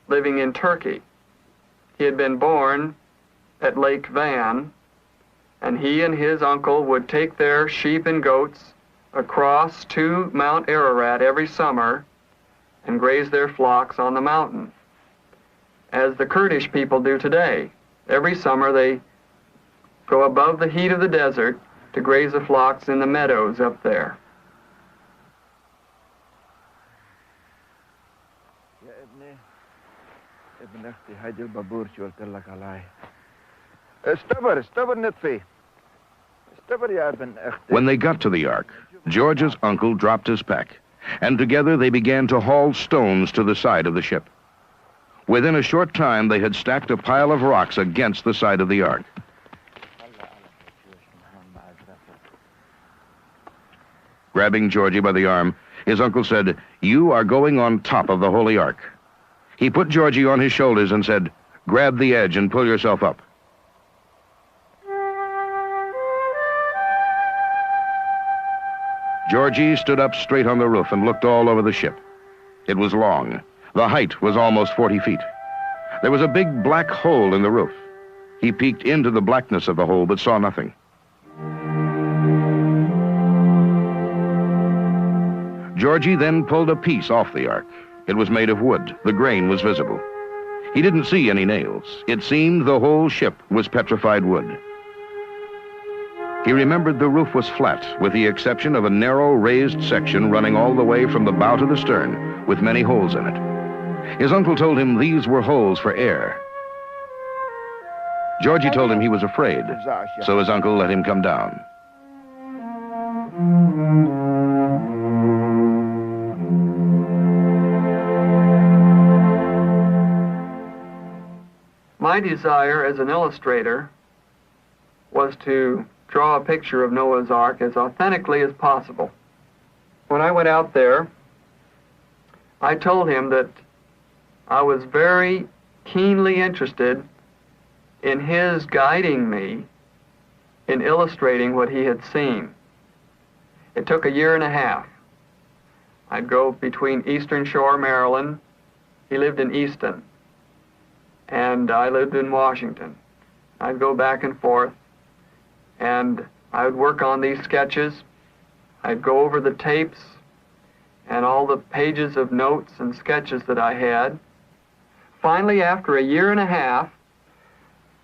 living in Turkey. He had been born at Lake Van, and he and his uncle would take their sheep and goats across to Mount Ararat every summer and graze their flocks on the mountain, as the Kurdish people do today. Every summer they go above the heat of the desert to graze the flocks in the meadows up there. When they got to the Ark, George's uncle dropped his pack, and together they began to haul stones to the side of the ship. Within a short time, they had stacked a pile of rocks against the side of the Ark. Grabbing Georgie by the arm, his uncle said, "You are going on top of the Holy Ark." He put Georgie on his shoulders and said, "Grab the edge and pull yourself up." Georgie stood up straight on the roof and looked all over the ship. It was long. The height was almost 40 feet. There was a big black hole in the roof. He peeked into the blackness of the hole but saw nothing. Georgie then pulled a piece off the Ark. It was made of wood. The grain was visible. He didn't see any nails. It seemed the whole ship was petrified wood. He remembered the roof was flat, with the exception of a narrow raised section running all the way from the bow to the stern, with many holes in it. His uncle told him these were holes for air. Georgie told him he was afraid, so his uncle let him come down. My desire as an illustrator was to draw a picture of Noah's Ark as authentically as possible. When I went out there, I told him that I was very keenly interested in his guiding me in illustrating what he had seen. It took a year and a half. I'd go between Eastern Shore, Maryland. He lived in Easton, and I lived in Washington. I'd go back and forth, and I would work on these sketches. I'd go over the tapes and all the pages of notes and sketches that I had. Finally, after a year and a half,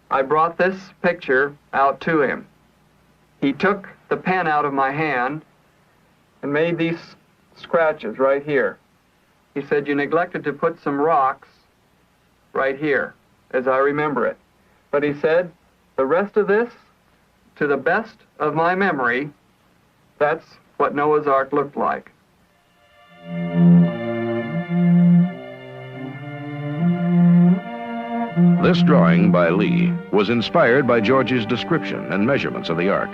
I brought this picture out to him. He took the pen out of my hand and made these scratches right here. He said, "You neglected to put some rocks right here, as I remember it." But he said, "The rest of this, to the best of my memory, that's what Noah's Ark looked like." This drawing by Lee was inspired by George's description and measurements of the Ark.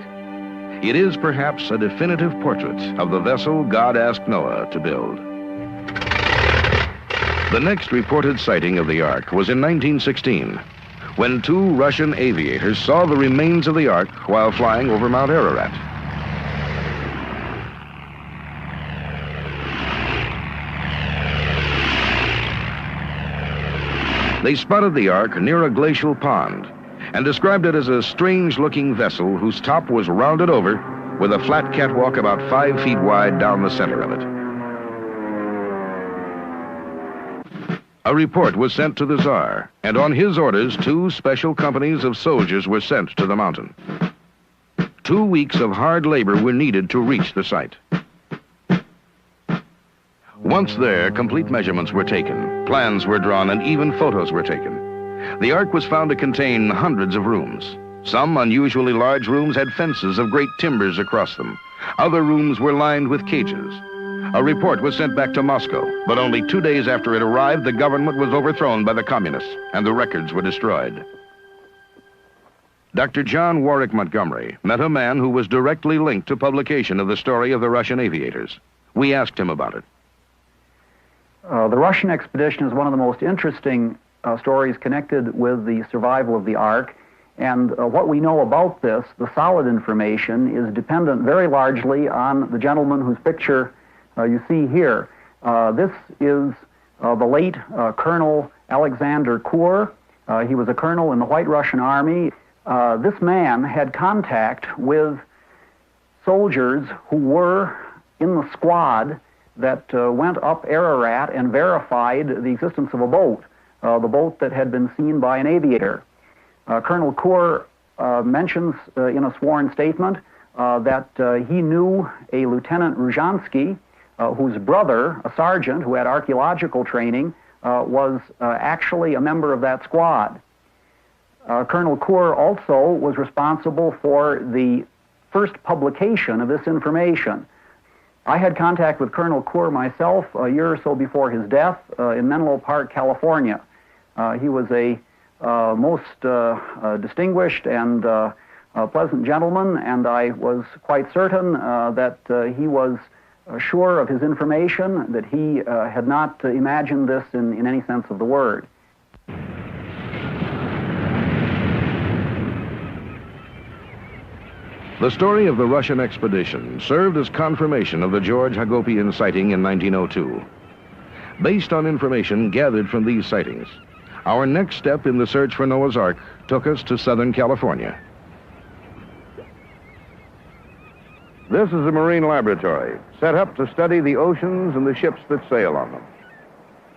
It is perhaps a definitive portrait of the vessel God asked Noah to build. The next reported sighting of the Ark was in 1916, when two Russian aviators saw the remains of the Ark while flying over Mount Ararat. They spotted the Ark near a glacial pond and described it as a strange-looking vessel whose top was rounded over with a flat catwalk about 5 feet wide down the center of it. A report was sent to the Tsar, and on his orders, 2 special companies of soldiers were sent to the mountain. 2 weeks of hard labor were needed to reach the site. Once there, complete measurements were taken, plans were drawn, and even photos were taken. The Ark was found to contain hundreds of rooms. Some unusually large rooms had fences of great timbers across them. Other rooms were lined with cages. A report was sent back to Moscow, but only 2 days after it arrived, the government was overthrown by the communists, and the records were destroyed. Dr. John Warwick Montgomery met a man who was directly linked to publication of the story of the Russian aviators. We asked him about it. The Russian expedition is one of the most interesting stories connected with the survival of the Ark. And what we know about this, the solid information, is dependent very largely on the gentleman whose picture you see here. This is the late Colonel Alexander Kur. He was a colonel in the White Russian Army. This man had contact with soldiers who were in the squad that went up Ararat and verified the existence of a boat, the boat that had been seen by an aviator. Colonel Kur mentions in a sworn statement that he knew a Lieutenant Ruzhansky, whose brother, a sergeant who had archaeological training, was actually a member of that squad. Colonel Kur also was responsible for the first publication of this information. I had contact with Colonel Kur myself a year or so before his death in Menlo Park, California. He was a most distinguished and pleasant gentleman, and I was quite certain that he was sure of his information, that he had not imagined this in any sense of the word. The story of the Russian expedition served as confirmation of the George Hagopian sighting in 1902. Based on information gathered from these sightings, our next step in the search for Noah's Ark took us to Southern California. This is a marine laboratory set up to study the oceans and the ships that sail on them.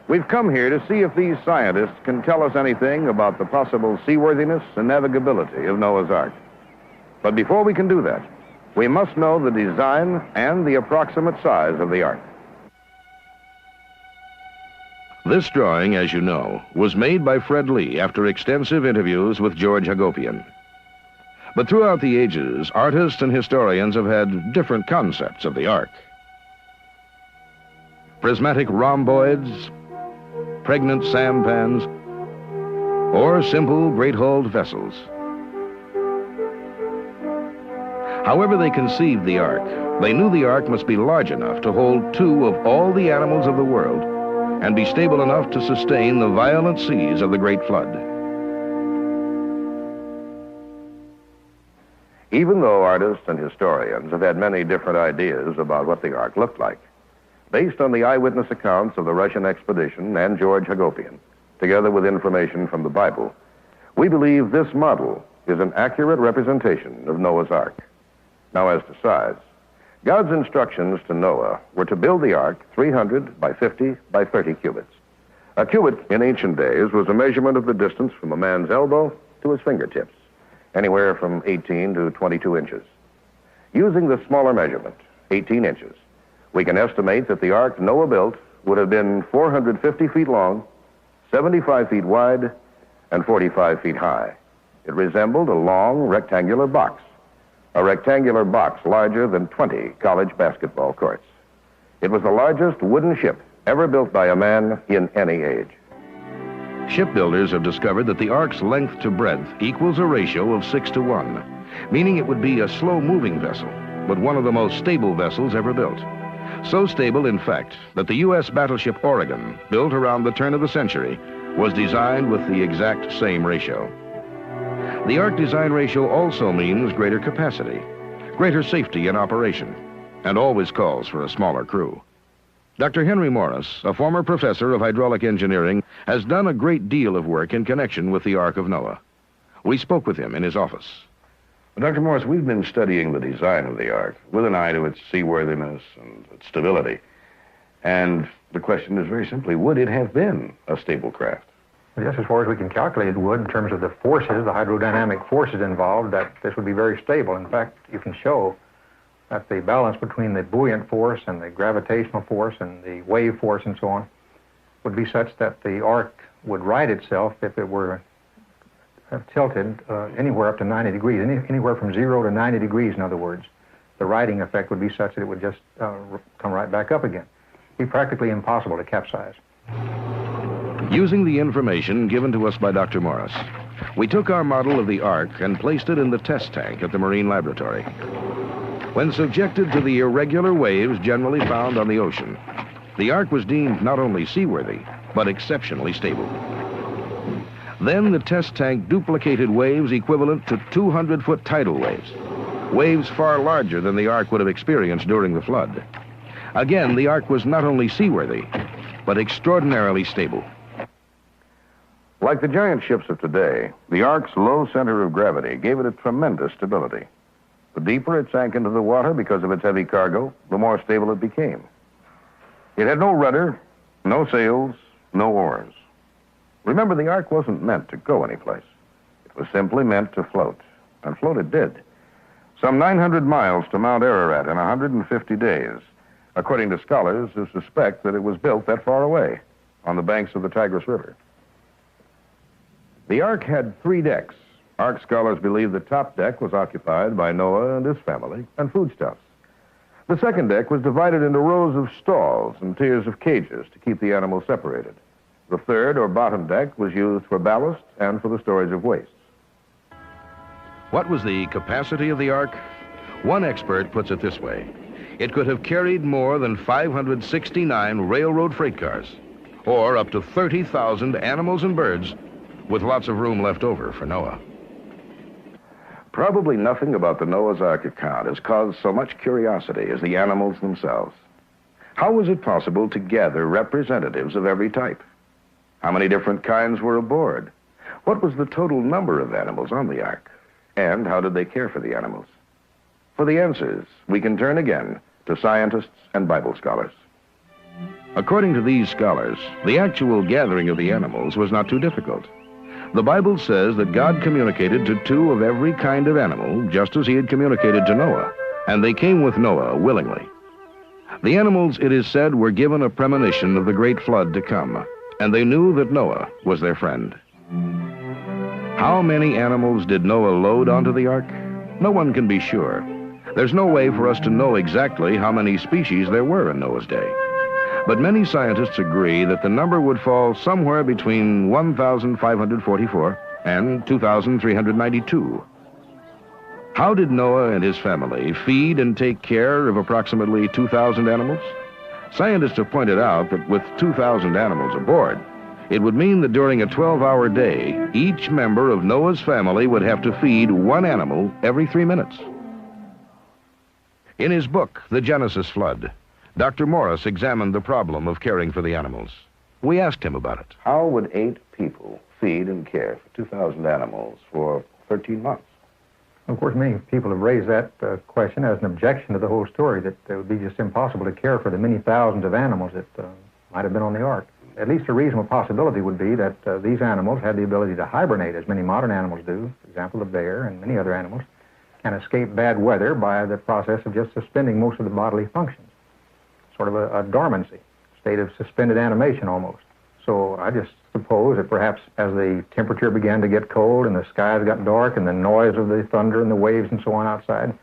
We've come here to see if these scientists can tell us anything about the possible seaworthiness and navigability of Noah's Ark. But before we can do that, we must know the design and the approximate size of the Ark. This drawing, as you know, was made by Fred Lee after extensive interviews with George Hagopian. But throughout the ages, artists and historians have had different concepts of the Ark. Prismatic rhomboids, pregnant sampans, or simple great-hulled vessels. However they conceived the Ark, they knew the Ark must be large enough to hold 2 of all the animals of the world and be stable enough to sustain the violent seas of the Great Flood. Even though artists and historians have had many different ideas about what the Ark looked like, based on the eyewitness accounts of the Russian expedition and George Hagopian, together with information from the Bible, we believe this model is an accurate representation of Noah's Ark. Now, as to size, God's instructions to Noah were to build the Ark 300 by 50 by 30 cubits. A cubit in ancient days was a measurement of the distance from a man's elbow to his fingertips, anywhere from 18 to 22 inches. Using the smaller measurement, 18 inches, we can estimate that the Ark Noah built would have been 450 feet long, 75 feet wide, and 45 feet high. It resembled a long rectangular box, a rectangular box larger than 20 college basketball courts. It was the largest wooden ship ever built by a man in any age. Shipbuilders have discovered that the Ark's length to breadth equals a ratio of 6 to 1, meaning it would be a slow-moving vessel, but one of the most stable vessels ever built. So stable, in fact, that the U.S. battleship Oregon, built around the turn of the century, was designed with the exact same ratio. The Ark design ratio also means greater capacity, greater safety in operation, and always calls for a smaller crew. Dr. Henry Morris, a former professor of hydraulic engineering, has done a great deal of work in connection with the Ark of Noah. We spoke with him in his office. Dr. Morris, we've been studying the design of the Ark with an eye to its seaworthiness and its stability. And the question is very simply, would it have been a stable craft? Well, yes, as far as we can calculate, it would in terms of the forces, the hydrodynamic forces involved, that this would be very stable. In fact, you can show that the balance between the buoyant force and the gravitational force and the wave force and so on would be such that the Ark would right itself if it were tilted anywhere up to 90 degrees, anywhere from 0 to 90 degrees, in other words. The righting effect would be such that it would just come right back up again. It'd be practically impossible to capsize. Using the information given to us by Dr. Morris, we took our model of the Ark and placed it in the test tank at the Marine Laboratory. When subjected to the irregular waves generally found on the ocean, the Ark was deemed not only seaworthy, but exceptionally stable. Then the test tank duplicated waves equivalent to 200-foot tidal waves, waves far larger than the Ark would have experienced during the flood. Again, the Ark was not only seaworthy, but extraordinarily stable. Like the giant ships of today, the Ark's low center of gravity gave it a tremendous stability. The deeper it sank into the water because of its heavy cargo, the more stable it became. It had no rudder, no sails, no oars. Remember, the Ark wasn't meant to go anyplace. It was simply meant to float, and float it did. Some 900 miles to Mount Ararat in 150 days, according to scholars who suspect that it was built that far away, on the banks of the Tigris River. The Ark had 3 decks. Ark scholars believe the top deck was occupied by Noah and his family and foodstuffs. The second deck was divided into rows of stalls and tiers of cages to keep the animals separated. The third or bottom deck was used for ballast and for the storage of wastes. What was the capacity of the Ark? One expert puts it this way. It could have carried more than 569 railroad freight cars, or up to 30,000 animals and birds, with lots of room left over for Noah. Probably nothing about the Noah's Ark account has caused so much curiosity as the animals themselves. How was it possible to gather representatives of every type? How many different kinds were aboard? What was the total number of animals on the Ark? And how did they care for the animals? For the answers, we can turn again to scientists and Bible scholars. According to these scholars, the actual gathering of the animals was not too difficult. The Bible says that God communicated to 2 of every kind of animal, just as he had communicated to Noah, and they came with Noah willingly. The animals, it is said, were given a premonition of the great flood to come, and they knew that Noah was their friend. How many animals did Noah load onto the Ark? No one can be sure. There's no way for us to know exactly how many species there were in Noah's day. But many scientists agree that the number would fall somewhere between 1,544 and 2,392. How did Noah and his family feed and take care of approximately 2,000 animals? Scientists have pointed out that with 2,000 animals aboard, it would mean that during a 12-hour day, each member of Noah's family would have to feed 1 animal every 3 minutes. In his book, The Genesis Flood, Dr. Morris examined the problem of caring for the animals. We asked him about it. How would 8 people feed and care for 2,000 animals for 13 months? Of course, many people have raised that question as an objection to the whole story, that it would be just impossible to care for the many thousands of animals that might have been on the Ark. At least a reasonable possibility would be that these animals had the ability to hibernate, as many modern animals do. For example, the bear and many other animals can escape bad weather by the process of just suspending most of the bodily functions. Sort of a dormancy, state of suspended animation almost. So I just suppose that perhaps as the temperature began to get cold and the skies got dark and the noise of the thunder and the waves and so on outside,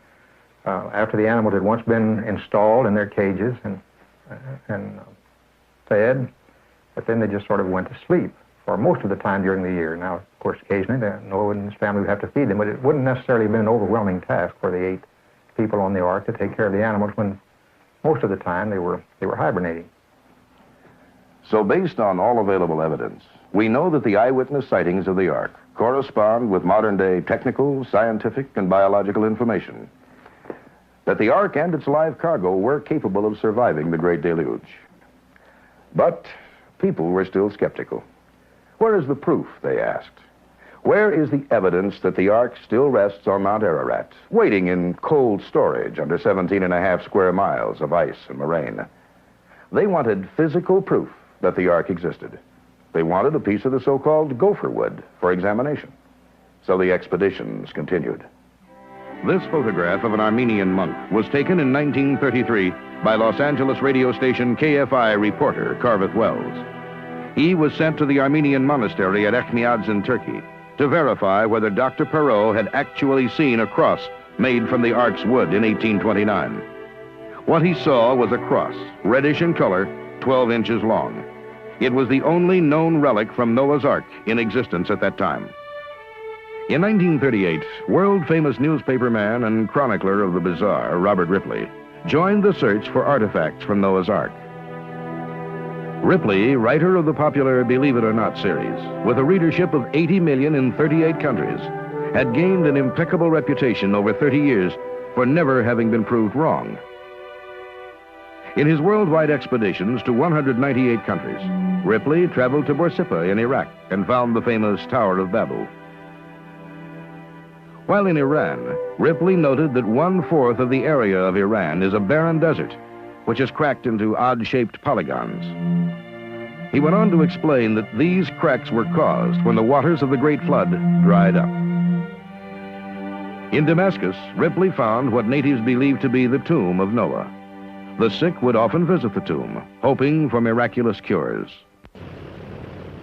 after the animals had once been installed in their cages and fed, but then they just sort of went to sleep for most of the time during the year. Now, of course, occasionally Noah and his family would have to feed them, but it wouldn't necessarily have been an overwhelming task for the 8 people on the Ark to take care of the animals when most of the time they were hibernating. So based on all available evidence, we know that the eyewitness sightings of the Ark correspond with modern-day technical, scientific, and biological information. That the Ark and its live cargo were capable of surviving the Great Deluge. But people were still skeptical. Where is the proof, they asked? Where is the evidence that the Ark still rests on Mount Ararat, waiting in cold storage under 17.5 square miles of ice and moraine? They wanted physical proof that the Ark existed. They wanted a piece of the so-called gopher wood for examination. So the expeditions continued. This photograph of an Armenian monk was taken in 1933 by Los Angeles radio station KFI reporter Carveth Wells. He was sent to the Armenian monastery at Echmiadz in Turkey to verify whether Dr. Perot had actually seen a cross made from the Ark's wood in 1829. What he saw was a cross, reddish in color, 12 inches long. It was the only known relic from Noah's Ark in existence at that time. In 1938, world-famous newspaperman and chronicler of the bizarre, Robert Ripley, joined the search for artifacts from Noah's Ark. Ripley, writer of the popular Believe It or Not series, with a readership of 80 million in 38 countries, had gained an impeccable reputation over 30 years for never having been proved wrong. In his worldwide expeditions to 198 countries, Ripley traveled to Borsippa in Iraq and found the famous Tower of Babel. While in Iran, Ripley noted that 1/4 of the area of Iran is a barren desert, which is cracked into odd-shaped polygons. He went on to explain that these cracks were caused when the waters of the Great Flood dried up. In Damascus, Ripley found what natives believed to be the tomb of Noah. The sick would often visit the tomb, hoping for miraculous cures.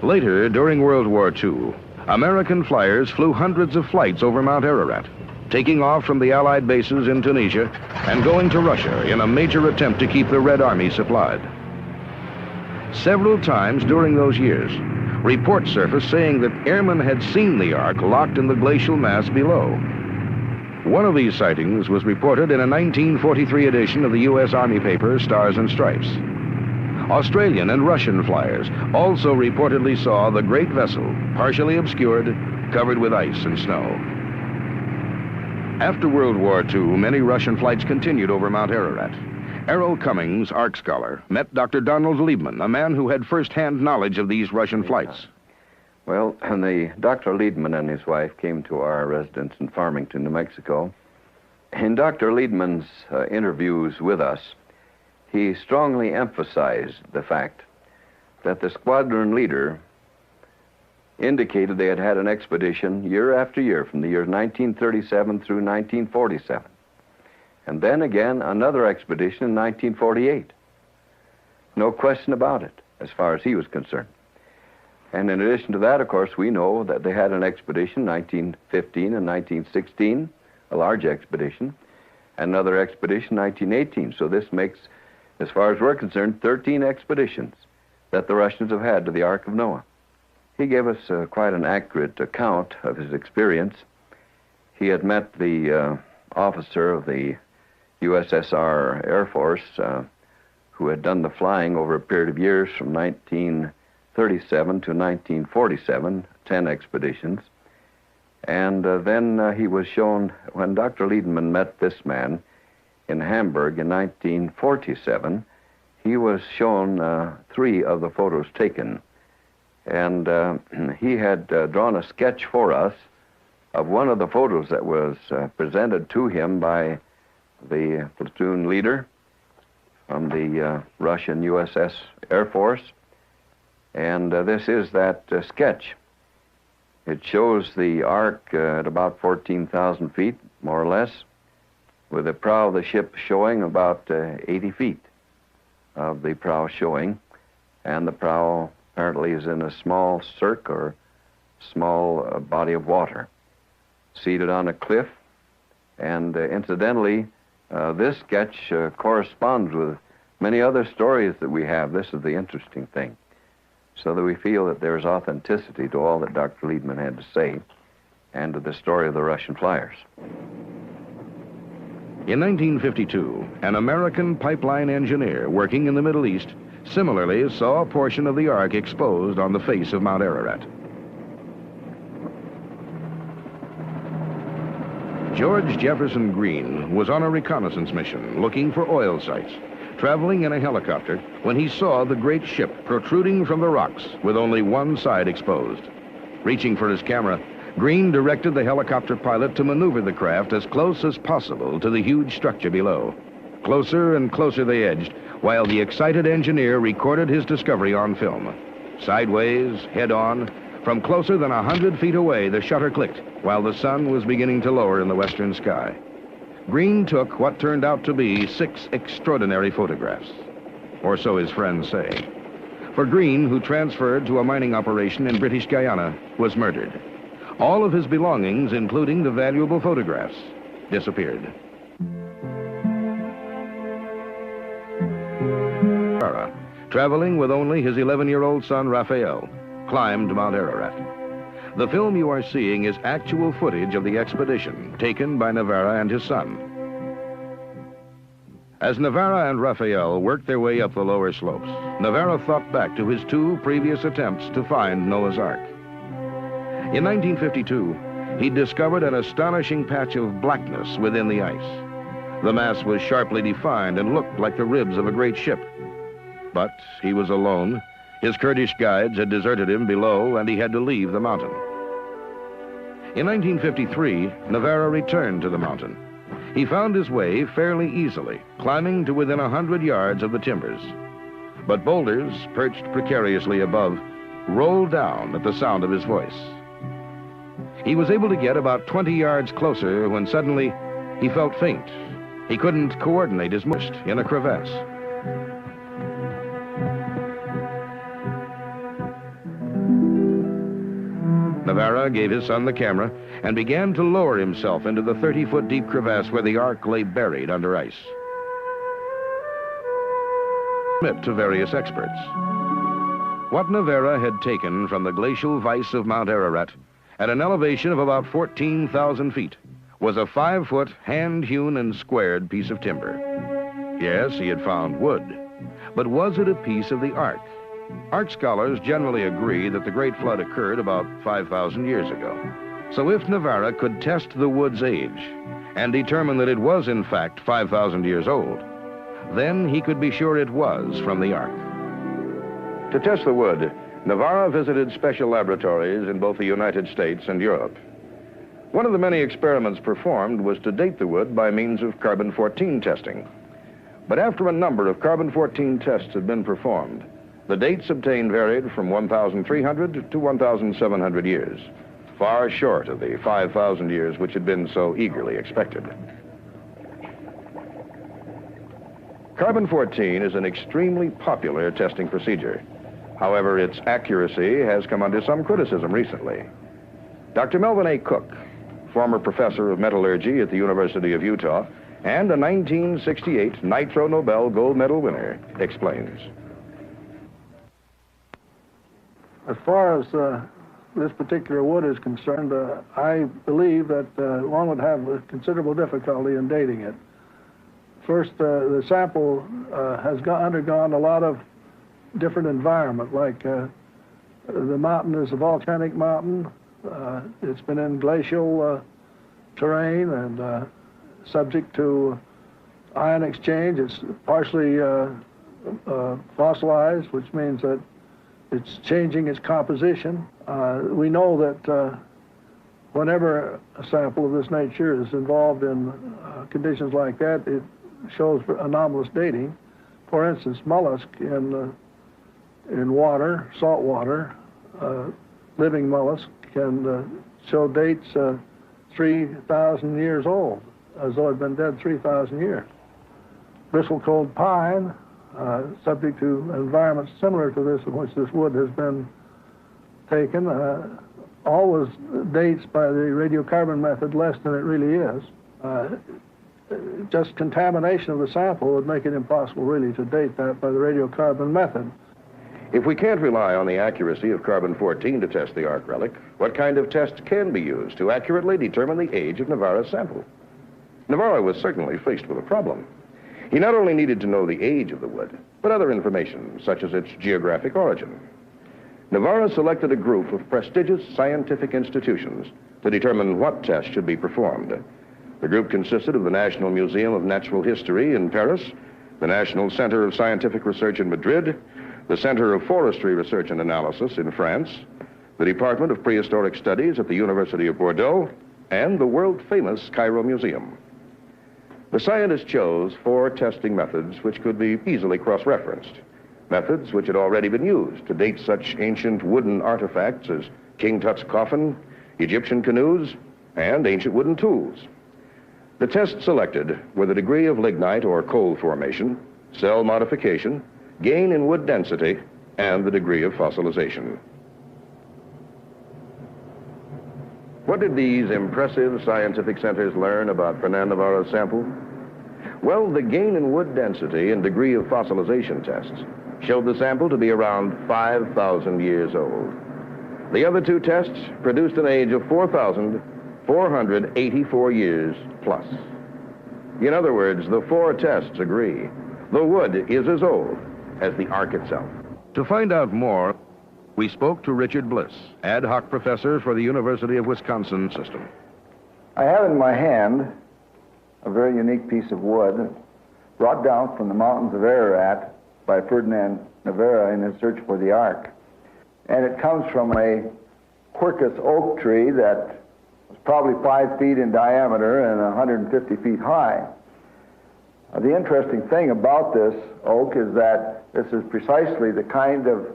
Later, during World War II, American flyers flew hundreds of flights over Mount Ararat, taking off from the Allied bases in Tunisia and going to Russia in a major attempt to keep the Red Army supplied. Several times during those years, reports surfaced saying that airmen had seen the Ark locked in the glacial mass below. One of these sightings was reported in a 1943 edition of the U.S. Army paper Stars and Stripes. Australian and Russian flyers also reportedly saw the great vessel, partially obscured, covered with ice and snow. After World War II, many Russian flights continued over Mount Ararat. Errol Cummings, Ark scholar, met Dr. Donald Liebman, a man who had first-hand knowledge of these Russian flights. Well, Dr. Liebman and his wife came to our residence in Farmington, New Mexico. In Dr. Liebman's interviews with us, he strongly emphasized the fact that the squadron leader indicated they had had an expedition year after year from the years 1937 through 1947. And then again, another expedition in 1948. No question about it, as far as he was concerned. And in addition to that, of course, we know that they had an expedition in 1915 and 1916, a large expedition, and another expedition in 1918. So this makes, as far as we're concerned, 13 expeditions that the Russians have had to the Ark of Noah. He gave us quite an accurate account of his experience. He had met the officer of the USSR Air Force who had done the flying over a period of years from 1937 to 1947, 10 expeditions. And then he was shown, when Dr. Liebman met this man in Hamburg in 1947, he was shown 3 of the photos taken. And he had drawn a sketch for us of one of the photos that was presented to him by the platoon leader from the Russian USS Air Force. And this is that sketch. It shows the Ark at about 14,000 feet, more or less, with the prow of the ship showing about 80 feet of the prow showing. And the prow apparently is in a small cirque or small body of water, seated on a cliff. And incidentally, this sketch corresponds with many other stories that we have. This is the interesting thing. So that we feel that there's authenticity to all that Dr. Liebman had to say and to the story of the Russian flyers. In 1952, an American pipeline engineer working in the Middle East similarly saw a portion of the Ark exposed on the face of Mount Ararat. George Jefferson Green was on a reconnaissance mission looking for oil sites traveling in a helicopter when he saw the great ship protruding from the rocks with only one side exposed. Reaching for his camera, Green directed the helicopter pilot to maneuver the craft as close as possible to the huge structure below. Closer and closer they edged, while the excited engineer recorded his discovery on film. Sideways, head-on, from closer than 100 feet away, the shutter clicked, while the sun was beginning to lower in the western sky. Green took what turned out to be 6 extraordinary photographs, or so his friends say. For Green, who transferred to a mining operation in British Guyana, was murdered. All of his belongings, including the valuable photographs, disappeared. Traveling with only his 11-year-old son, Raphael, climbed Mount Ararat. The film you are seeing is actual footage of the expedition taken by Navarra and his son. As Navarra and Raphael worked their way up the lower slopes, Navarra thought back to his 2 previous attempts to find Noah's Ark. In 1952, he discovered an astonishing patch of blackness within the ice. The mass was sharply defined and looked like the ribs of a great ship. But he was alone. His Kurdish guides had deserted him below, and he had to leave the mountain. In 1953, Navarra returned to the mountain. He found his way fairly easily, climbing to within 100 yards of the timbers. But boulders, perched precariously above, rolled down at the sound of his voice. He was able to get about 20 yards closer when suddenly he felt faint. He couldn't coordinate his movement in a crevasse. Navarra gave his son the camera and began to lower himself into the 30-foot deep crevasse where the Ark lay buried under ice. To various experts. What Navarra had taken from the glacial vise of Mount Ararat at an elevation of about 14,000 feet was a 5-foot hand-hewn and squared piece of timber. Yes, he had found wood, but was it a piece of the Ark? Ark scholars generally agree that the Great Flood occurred about 5,000 years ago. So if Navarra could test the wood's age and determine that it was in fact 5,000 years old, then he could be sure it was from the Ark. To test the wood, Navarra visited special laboratories in both the United States and Europe. One of the many experiments performed was to date the wood by means of carbon-14 testing. But after a number of carbon-14 tests had been performed, the dates obtained varied from 1,300 to 1,700 years, far short of the 5,000 years which had been so eagerly expected. Carbon-14 is an extremely popular testing procedure. However, its accuracy has come under some criticism recently. Dr. Melvin A. Cook, former professor of metallurgy at the University of Utah and a 1968 Nitro Nobel Gold Medal winner, explains. As far as this particular wood is concerned, I believe that one would have considerable difficulty in dating it. First, the sample has undergone a lot of different environment, like the mountain is a volcanic mountain. It's been in glacial terrain and subject to ion exchange. It's partially fossilized, which means that it's changing its composition. We know that whenever a sample of this nature is involved in conditions like that, it shows anomalous dating. For instance, mollusk in water, salt water, living mollusk can show dates 3,000 years old, as though it had been dead 3,000 years. Bristlecold pine, subject to environments similar to this in which this wood has been taken, always dates by the radiocarbon method less than it really is. Just contamination of the sample would make it impossible really to date that by the radiocarbon method. If we can't rely on the accuracy of carbon-14 to test the Ark relic, what kind of test can be used to accurately determine the age of Navarra's sample? Navarra was certainly faced with a problem. He not only needed to know the age of the wood, but other information, such as its geographic origin. Navarra selected a group of prestigious scientific institutions to determine what tests should be performed. The group consisted of the National Museum of Natural History in Paris, the National Center of Scientific Research in Madrid, the Center of Forestry Research and Analysis in France, the Department of Prehistoric Studies at the University of Bordeaux, and the world-famous Cairo Museum. The scientists chose 4 testing methods which could be easily cross-referenced, methods which had already been used to date such ancient wooden artifacts as King Tut's coffin, Egyptian canoes, and ancient wooden tools. The tests selected were the degree of lignite or coal formation, cell modification, gain in wood density, and the degree of fossilization. What did these impressive scientific centers learn about Fernand Navarro's sample? Well, the gain in wood density and degree of fossilization tests showed the sample to be around 5,000 years old. The other 2 tests produced an age of 4,484 years plus. In other words, the 4 tests agree. The wood is as old as the Ark itself. To find out more, we spoke to Richard Bliss, ad hoc professor for the University of Wisconsin system. I have in my hand a very unique piece of wood brought down from the mountains of Ararat by Ferdinand Navarra in his search for the Ark. And it comes from a quercus oak tree that was probably 5 feet in diameter and 150 feet high. The interesting thing about this oak is that this is precisely the kind of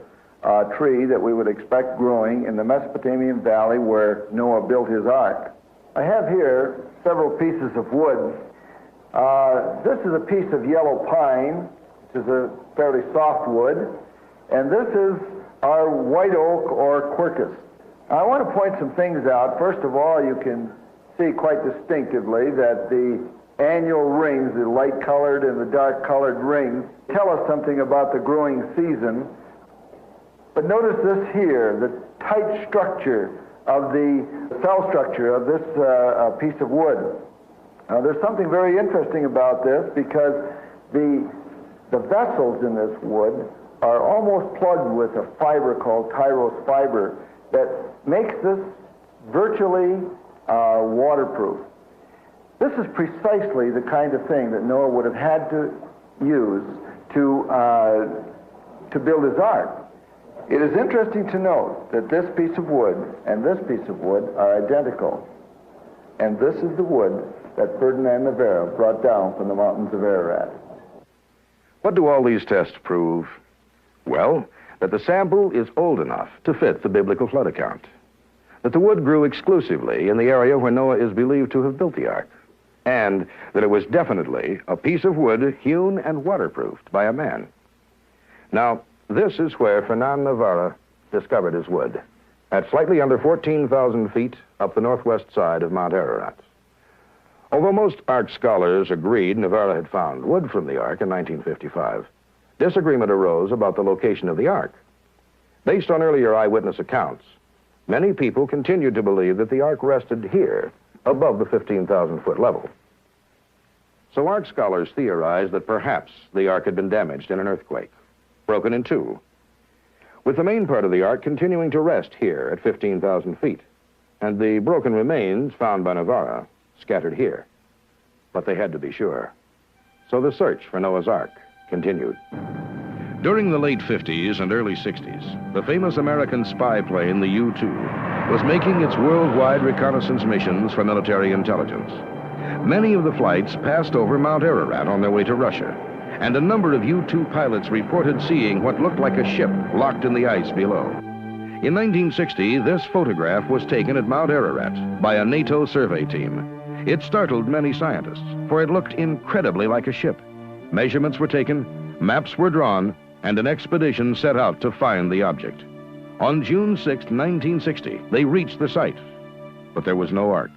tree that we would expect growing in the Mesopotamian valley where Noah built his ark. I have here several pieces of wood. This is a piece of yellow pine, which is a fairly soft wood, and this is our white oak or quercus. I want to point some things out. First of all, you can see quite distinctively that the annual rings, the light-colored and the dark-colored rings, tell us something about the growing season. But notice this here, the tight structure of the cell structure of this piece of wood. Now, there's something very interesting about this because the vessels in this wood are almost plugged with a fiber called Tyros fiber that makes this virtually waterproof. This is precisely the kind of thing that Noah would have had to use to build his ark. It is interesting to note that this piece of wood and this piece of wood are identical. And this is the wood that Ferdinand Navarra brought down from the mountains of Ararat. What do all these tests prove? Well, that the sample is old enough to fit the biblical flood account. That the wood grew exclusively in the area where Noah is believed to have built the ark. And that it was definitely a piece of wood hewn and waterproofed by a man. Now, this is where Fernand Navarra discovered his wood, at slightly under 14,000 feet up the northwest side of Mount Ararat. Although most Ark scholars agreed Navarra had found wood from the Ark in 1955, disagreement arose about the location of the Ark. Based on earlier eyewitness accounts, many people continued to believe that the Ark rested here, above the 15,000-foot level. So Ark scholars theorized that perhaps the Ark had been damaged in an earthquake, broken in 2, with the main part of the Ark continuing to rest here at 15,000 feet, and the broken remains found by Navarra scattered here. But they had to be sure. So the search for Noah's Ark continued. During the late 50s and early 60s, the famous American spy plane, the U-2, was making its worldwide reconnaissance missions for military intelligence. Many of the flights passed over Mount Ararat on their way to Russia, and a number of U-2 pilots reported seeing what looked like a ship locked in the ice below. In 1960, this photograph was taken at Mount Ararat by a NATO survey team. It startled many scientists, for it looked incredibly like a ship. Measurements were taken, maps were drawn, and an expedition set out to find the object. On June 6, 1960, they reached the site, but there was no Ark.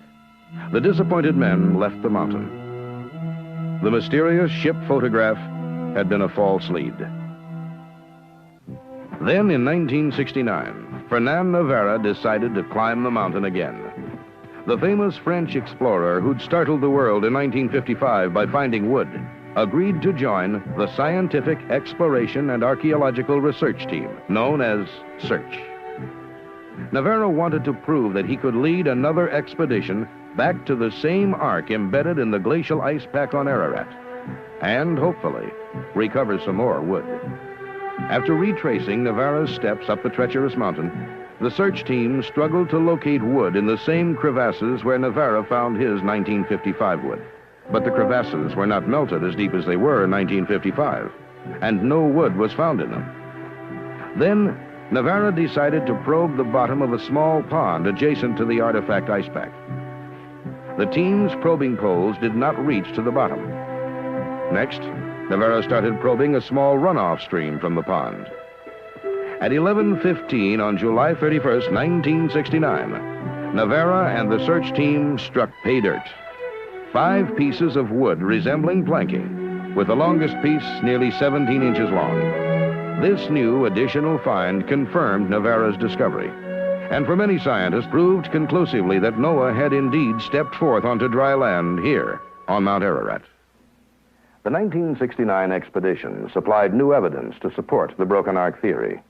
The disappointed men left the mountain. The mysterious ship photograph had been a false lead. Then, in 1969, Fernand Navarra decided to climb the mountain again. The famous French explorer who'd startled the world in 1955 by finding wood agreed to join the Scientific Exploration and Archaeological Research Team, known as SEARCH. Navarro wanted to prove that he could lead another expedition back to the same Ark embedded in the glacial ice pack on Ararat. and, hopefully, recover some more wood. After retracing Navarro's steps up the treacherous mountain, the search team struggled to locate wood in the same crevasses where Navarro found his 1955 wood. But the crevasses were not melted as deep as they were in 1955, and no wood was found in them. Then, Navarro decided to probe the bottom of a small pond adjacent to the artifact ice pack. The team's probing poles did not reach to the bottom. Next, Navarro started probing a small runoff stream from the pond. At 11:15 on July 31st, 1969, Navarro and the search team struck pay dirt. 5 pieces of wood resembling planking, with the longest piece nearly 17 inches long. This new additional find confirmed Navarro's discovery, and for many scientists proved conclusively that Noah had indeed stepped forth onto dry land here on Mount Ararat. The 1969 expedition supplied new evidence to support the broken ark theory.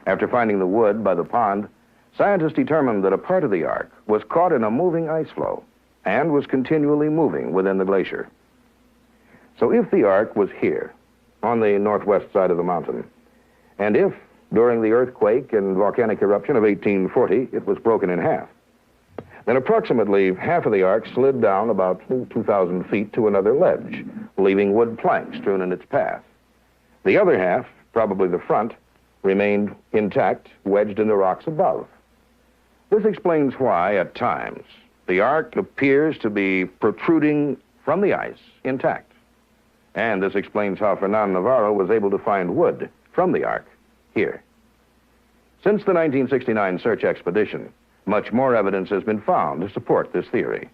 After finding the wood by the pond, scientists determined that a part of the ark was caught in a moving ice floe and was continually moving within the glacier. So if the ark was here, on the northwest side of the mountain, and if, during the earthquake and volcanic eruption of 1840, it was broken in half, then approximately half of the ark slid down about 2,000 feet to another ledge, leaving wood planks strewn in its path. The other half, probably the front, remained intact, wedged in the rocks above. This explains why, at times, the ark appears to be protruding from the ice intact. And this explains how Fernand Navarro was able to find wood from the ark here. Since the 1969 search expedition, much more evidence has been found to support this theory.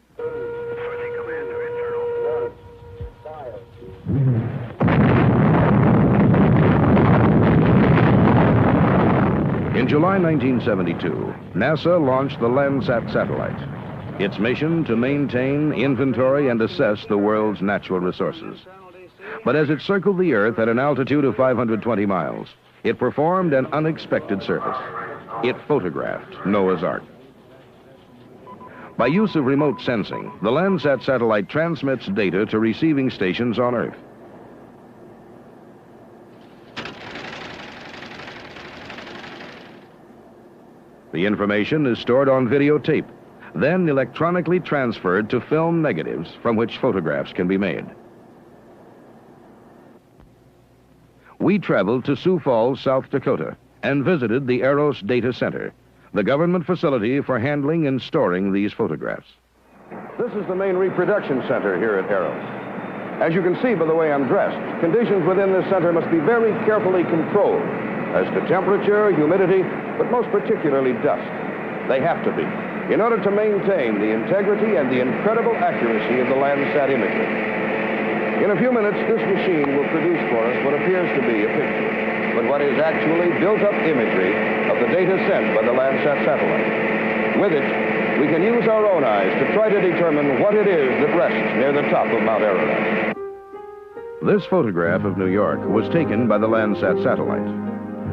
In July 1972, NASA launched the Landsat satellite. Its mission to maintain, inventory, and assess the world's natural resources. But as it circled the Earth at an altitude of 520 miles, it performed an unexpected service. It photographed Noah's Ark. By use of remote sensing, the Landsat satellite transmits data to receiving stations on Earth. The information is stored on videotape, then electronically transferred to film negatives from which photographs can be made. We traveled to Sioux Falls, South Dakota, and visited the Eros Data Center, the government facility for handling and storing these photographs. This is the main reproduction center here at Eros. As you can see by the way I'm dressed, conditions within this center must be very carefully controlled as to temperature, humidity, but most particularly dust. They have to be, in order to maintain the integrity and the incredible accuracy of the Landsat imagery. In a few minutes, this machine will produce for us what appears to be a picture, but what is actually built-up imagery of the data sent by the Landsat satellite. With it, we can use our own eyes to try to determine what it is that rests near the top of Mount Ararat. This photograph of New York was taken by the Landsat satellite.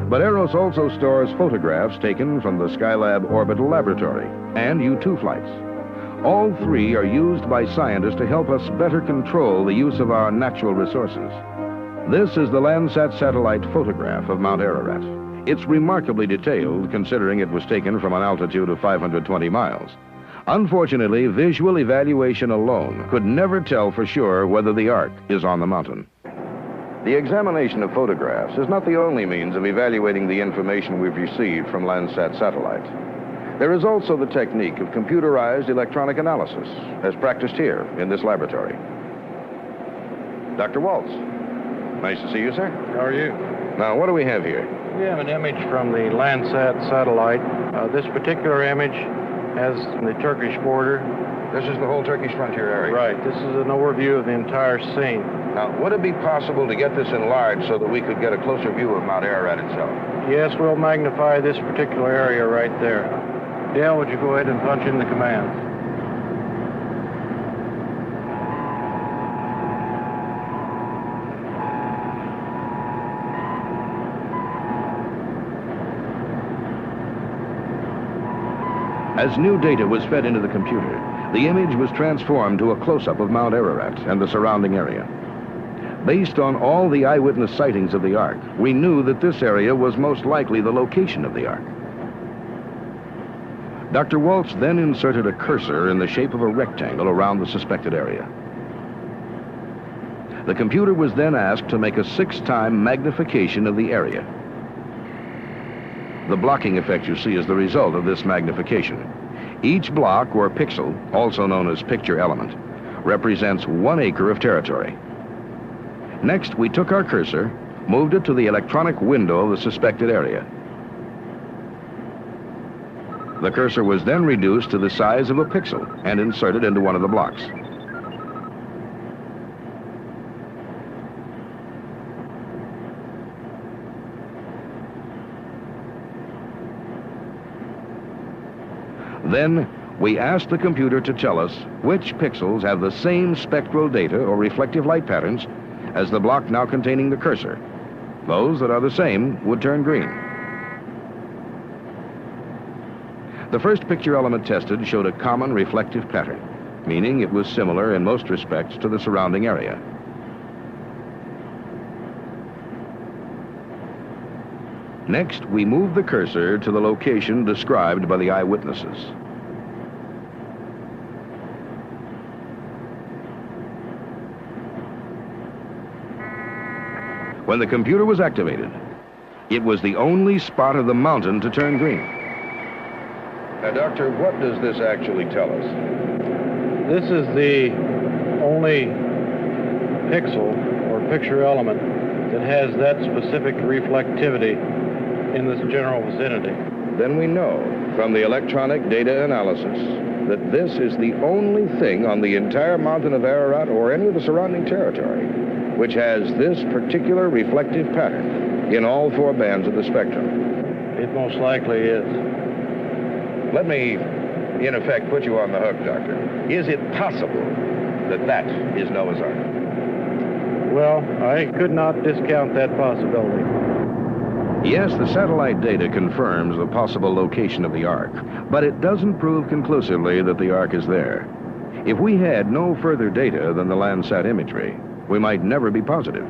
But Eros also stores photographs taken from the Skylab Orbital Laboratory and U-2 flights. All 3 are used by scientists to help us better control the use of our natural resources. This is the Landsat satellite photograph of Mount Ararat. It's remarkably detailed, considering it was taken from an altitude of 520 miles. Unfortunately, visual evaluation alone could never tell for sure whether the Ark is on the mountain. The examination of photographs is not the only means of evaluating the information we've received from Landsat satellite. There is also the technique of computerized electronic analysis, as practiced here in this laboratory. Dr. Waltz, nice to see you, sir. How are you? Now, what do we have here? We have an image from the Landsat satellite. This particular image has the Turkish border. This is the whole Turkish frontier area? Right. This is an overview of the entire scene. Now, would it be possible to get this enlarged so that we could get a closer view of Mount Ararat itself? Yes, we'll magnify this particular area right there. Dale, would you go ahead and punch in the commands? As new data was fed into the computer, the image was transformed to a close-up of Mount Ararat and the surrounding area. Based on all the eyewitness sightings of the Ark, we knew that this area was most likely the location of the Ark. Dr. Waltz then inserted a cursor in the shape of a rectangle around the suspected area. The computer was then asked to make a 6-time magnification of the area. The blocking effect you see is the result of this magnification. Each block or pixel, also known as picture element, represents 1 acre of territory. Next, we took our cursor, moved it to the electronic window of the suspected area. The cursor was then reduced to the size of a pixel and inserted into one of the blocks. Then, we asked the computer to tell us which pixels have the same spectral data or reflective light patterns as the block now containing the cursor. Those that are the same would turn green. The first picture element tested showed a common reflective pattern, meaning it was similar in most respects to the surrounding area. Next, we moved the cursor to the location described by the eyewitnesses. When the computer was activated, it was the only spot of the mountain to turn green. Now, Doctor, what does this actually tell us? This is the only pixel or picture element that has that specific reflectivity in this general vicinity. Then we know from the electronic data analysis that this is the only thing on the entire mountain of Ararat or any of the surrounding territory which has this particular reflective pattern in all 4 bands of the spectrum. It most likely is. Let me, in effect, put you on the hook, Doctor. Is it possible that that is Noah's Ark? Well, I could not discount that possibility. Yes, the satellite data confirms the possible location of the Ark, but it doesn't prove conclusively that the Ark is there. If we had no further data than the Landsat imagery, we might never be positive.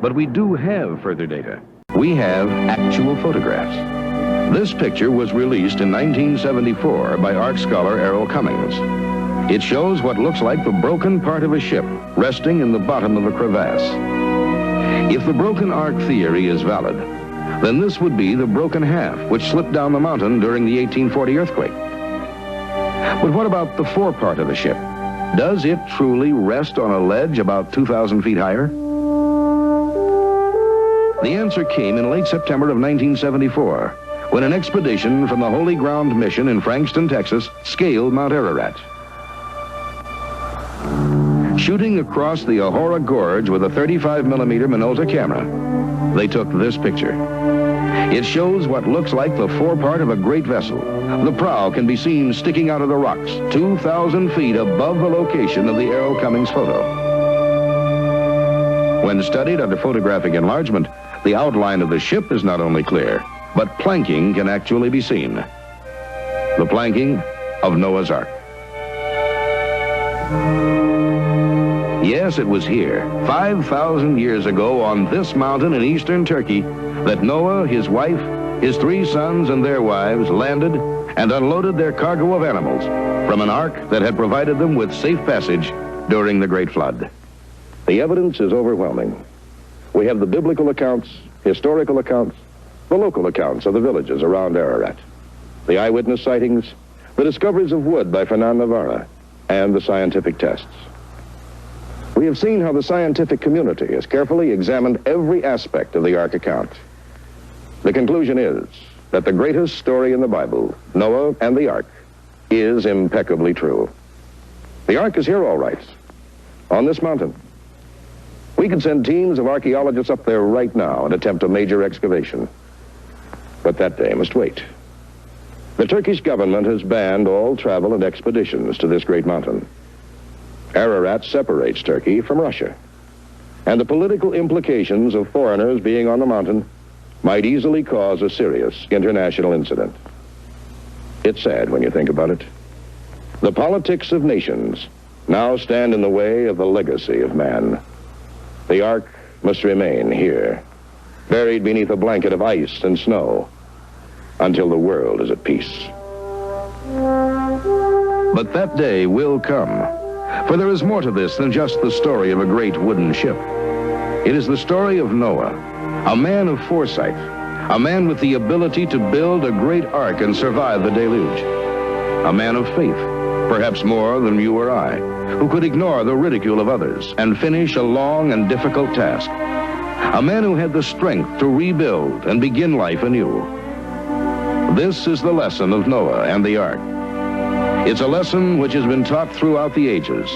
But we do have further data. We have actual photographs. This picture was released in 1974 by Ark scholar Errol Cummings. It shows what looks like the broken part of a ship resting in the bottom of a crevasse. If the broken Ark theory is valid, then this would be the broken half which slipped down the mountain during the 1840 earthquake. But what about the forepart of the ship? Does it truly rest on a ledge about 2,000 feet higher? The answer came in late September of 1974, when an expedition from the Holy Ground Mission in Frankston, Texas, scaled Mount Ararat. Shooting across the Ahora Gorge with a 35mm Minolta camera, they took this picture. It shows what looks like the forepart of a great vessel. The prow can be seen sticking out of the rocks, 2,000 feet above the location of the Errol Cummings photo. When studied under photographic enlargement, the outline of the ship is not only clear, but planking can actually be seen. The planking of Noah's Ark. Yes, it was here, 5,000 years ago on this mountain in eastern Turkey, that Noah, his wife, his 3 sons and their wives landed and unloaded their cargo of animals from an ark that had provided them with safe passage during the Great Flood. The evidence is overwhelming. We have the biblical accounts, historical accounts, the local accounts of the villages around Ararat, the eyewitness sightings, the discoveries of wood by Fernand Navarra, and the scientific tests. We have seen how the scientific community has carefully examined every aspect of the Ark account. The conclusion is that the greatest story in the Bible, Noah and the Ark, is impeccably true. The Ark is here all right, on this mountain. We could send teams of archaeologists up there right now and attempt a major excavation. But that day must wait. The Turkish government has banned all travel and expeditions to this great mountain. Ararat separates Turkey from Russia, and the political implications of foreigners being on the mountain might easily cause a serious international incident. It's sad when you think about it. The politics of nations now stand in the way of the legacy of man. The ark must remain here, buried beneath a blanket of ice and snow, until the world is at peace. But that day will come, for there is more to this than just the story of a great wooden ship. It is the story of Noah, a man of foresight, a man with the ability to build a great ark and survive the deluge, a man of faith, perhaps more than you or I, who could ignore the ridicule of others and finish a long and difficult task, a man who had the strength to rebuild and begin life anew. This is the lesson of Noah and the ark. It's a lesson which has been taught throughout the ages.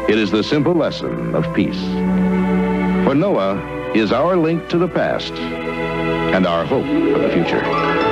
It is the simple lesson of peace. For Noah is our link to the past and our hope for the future.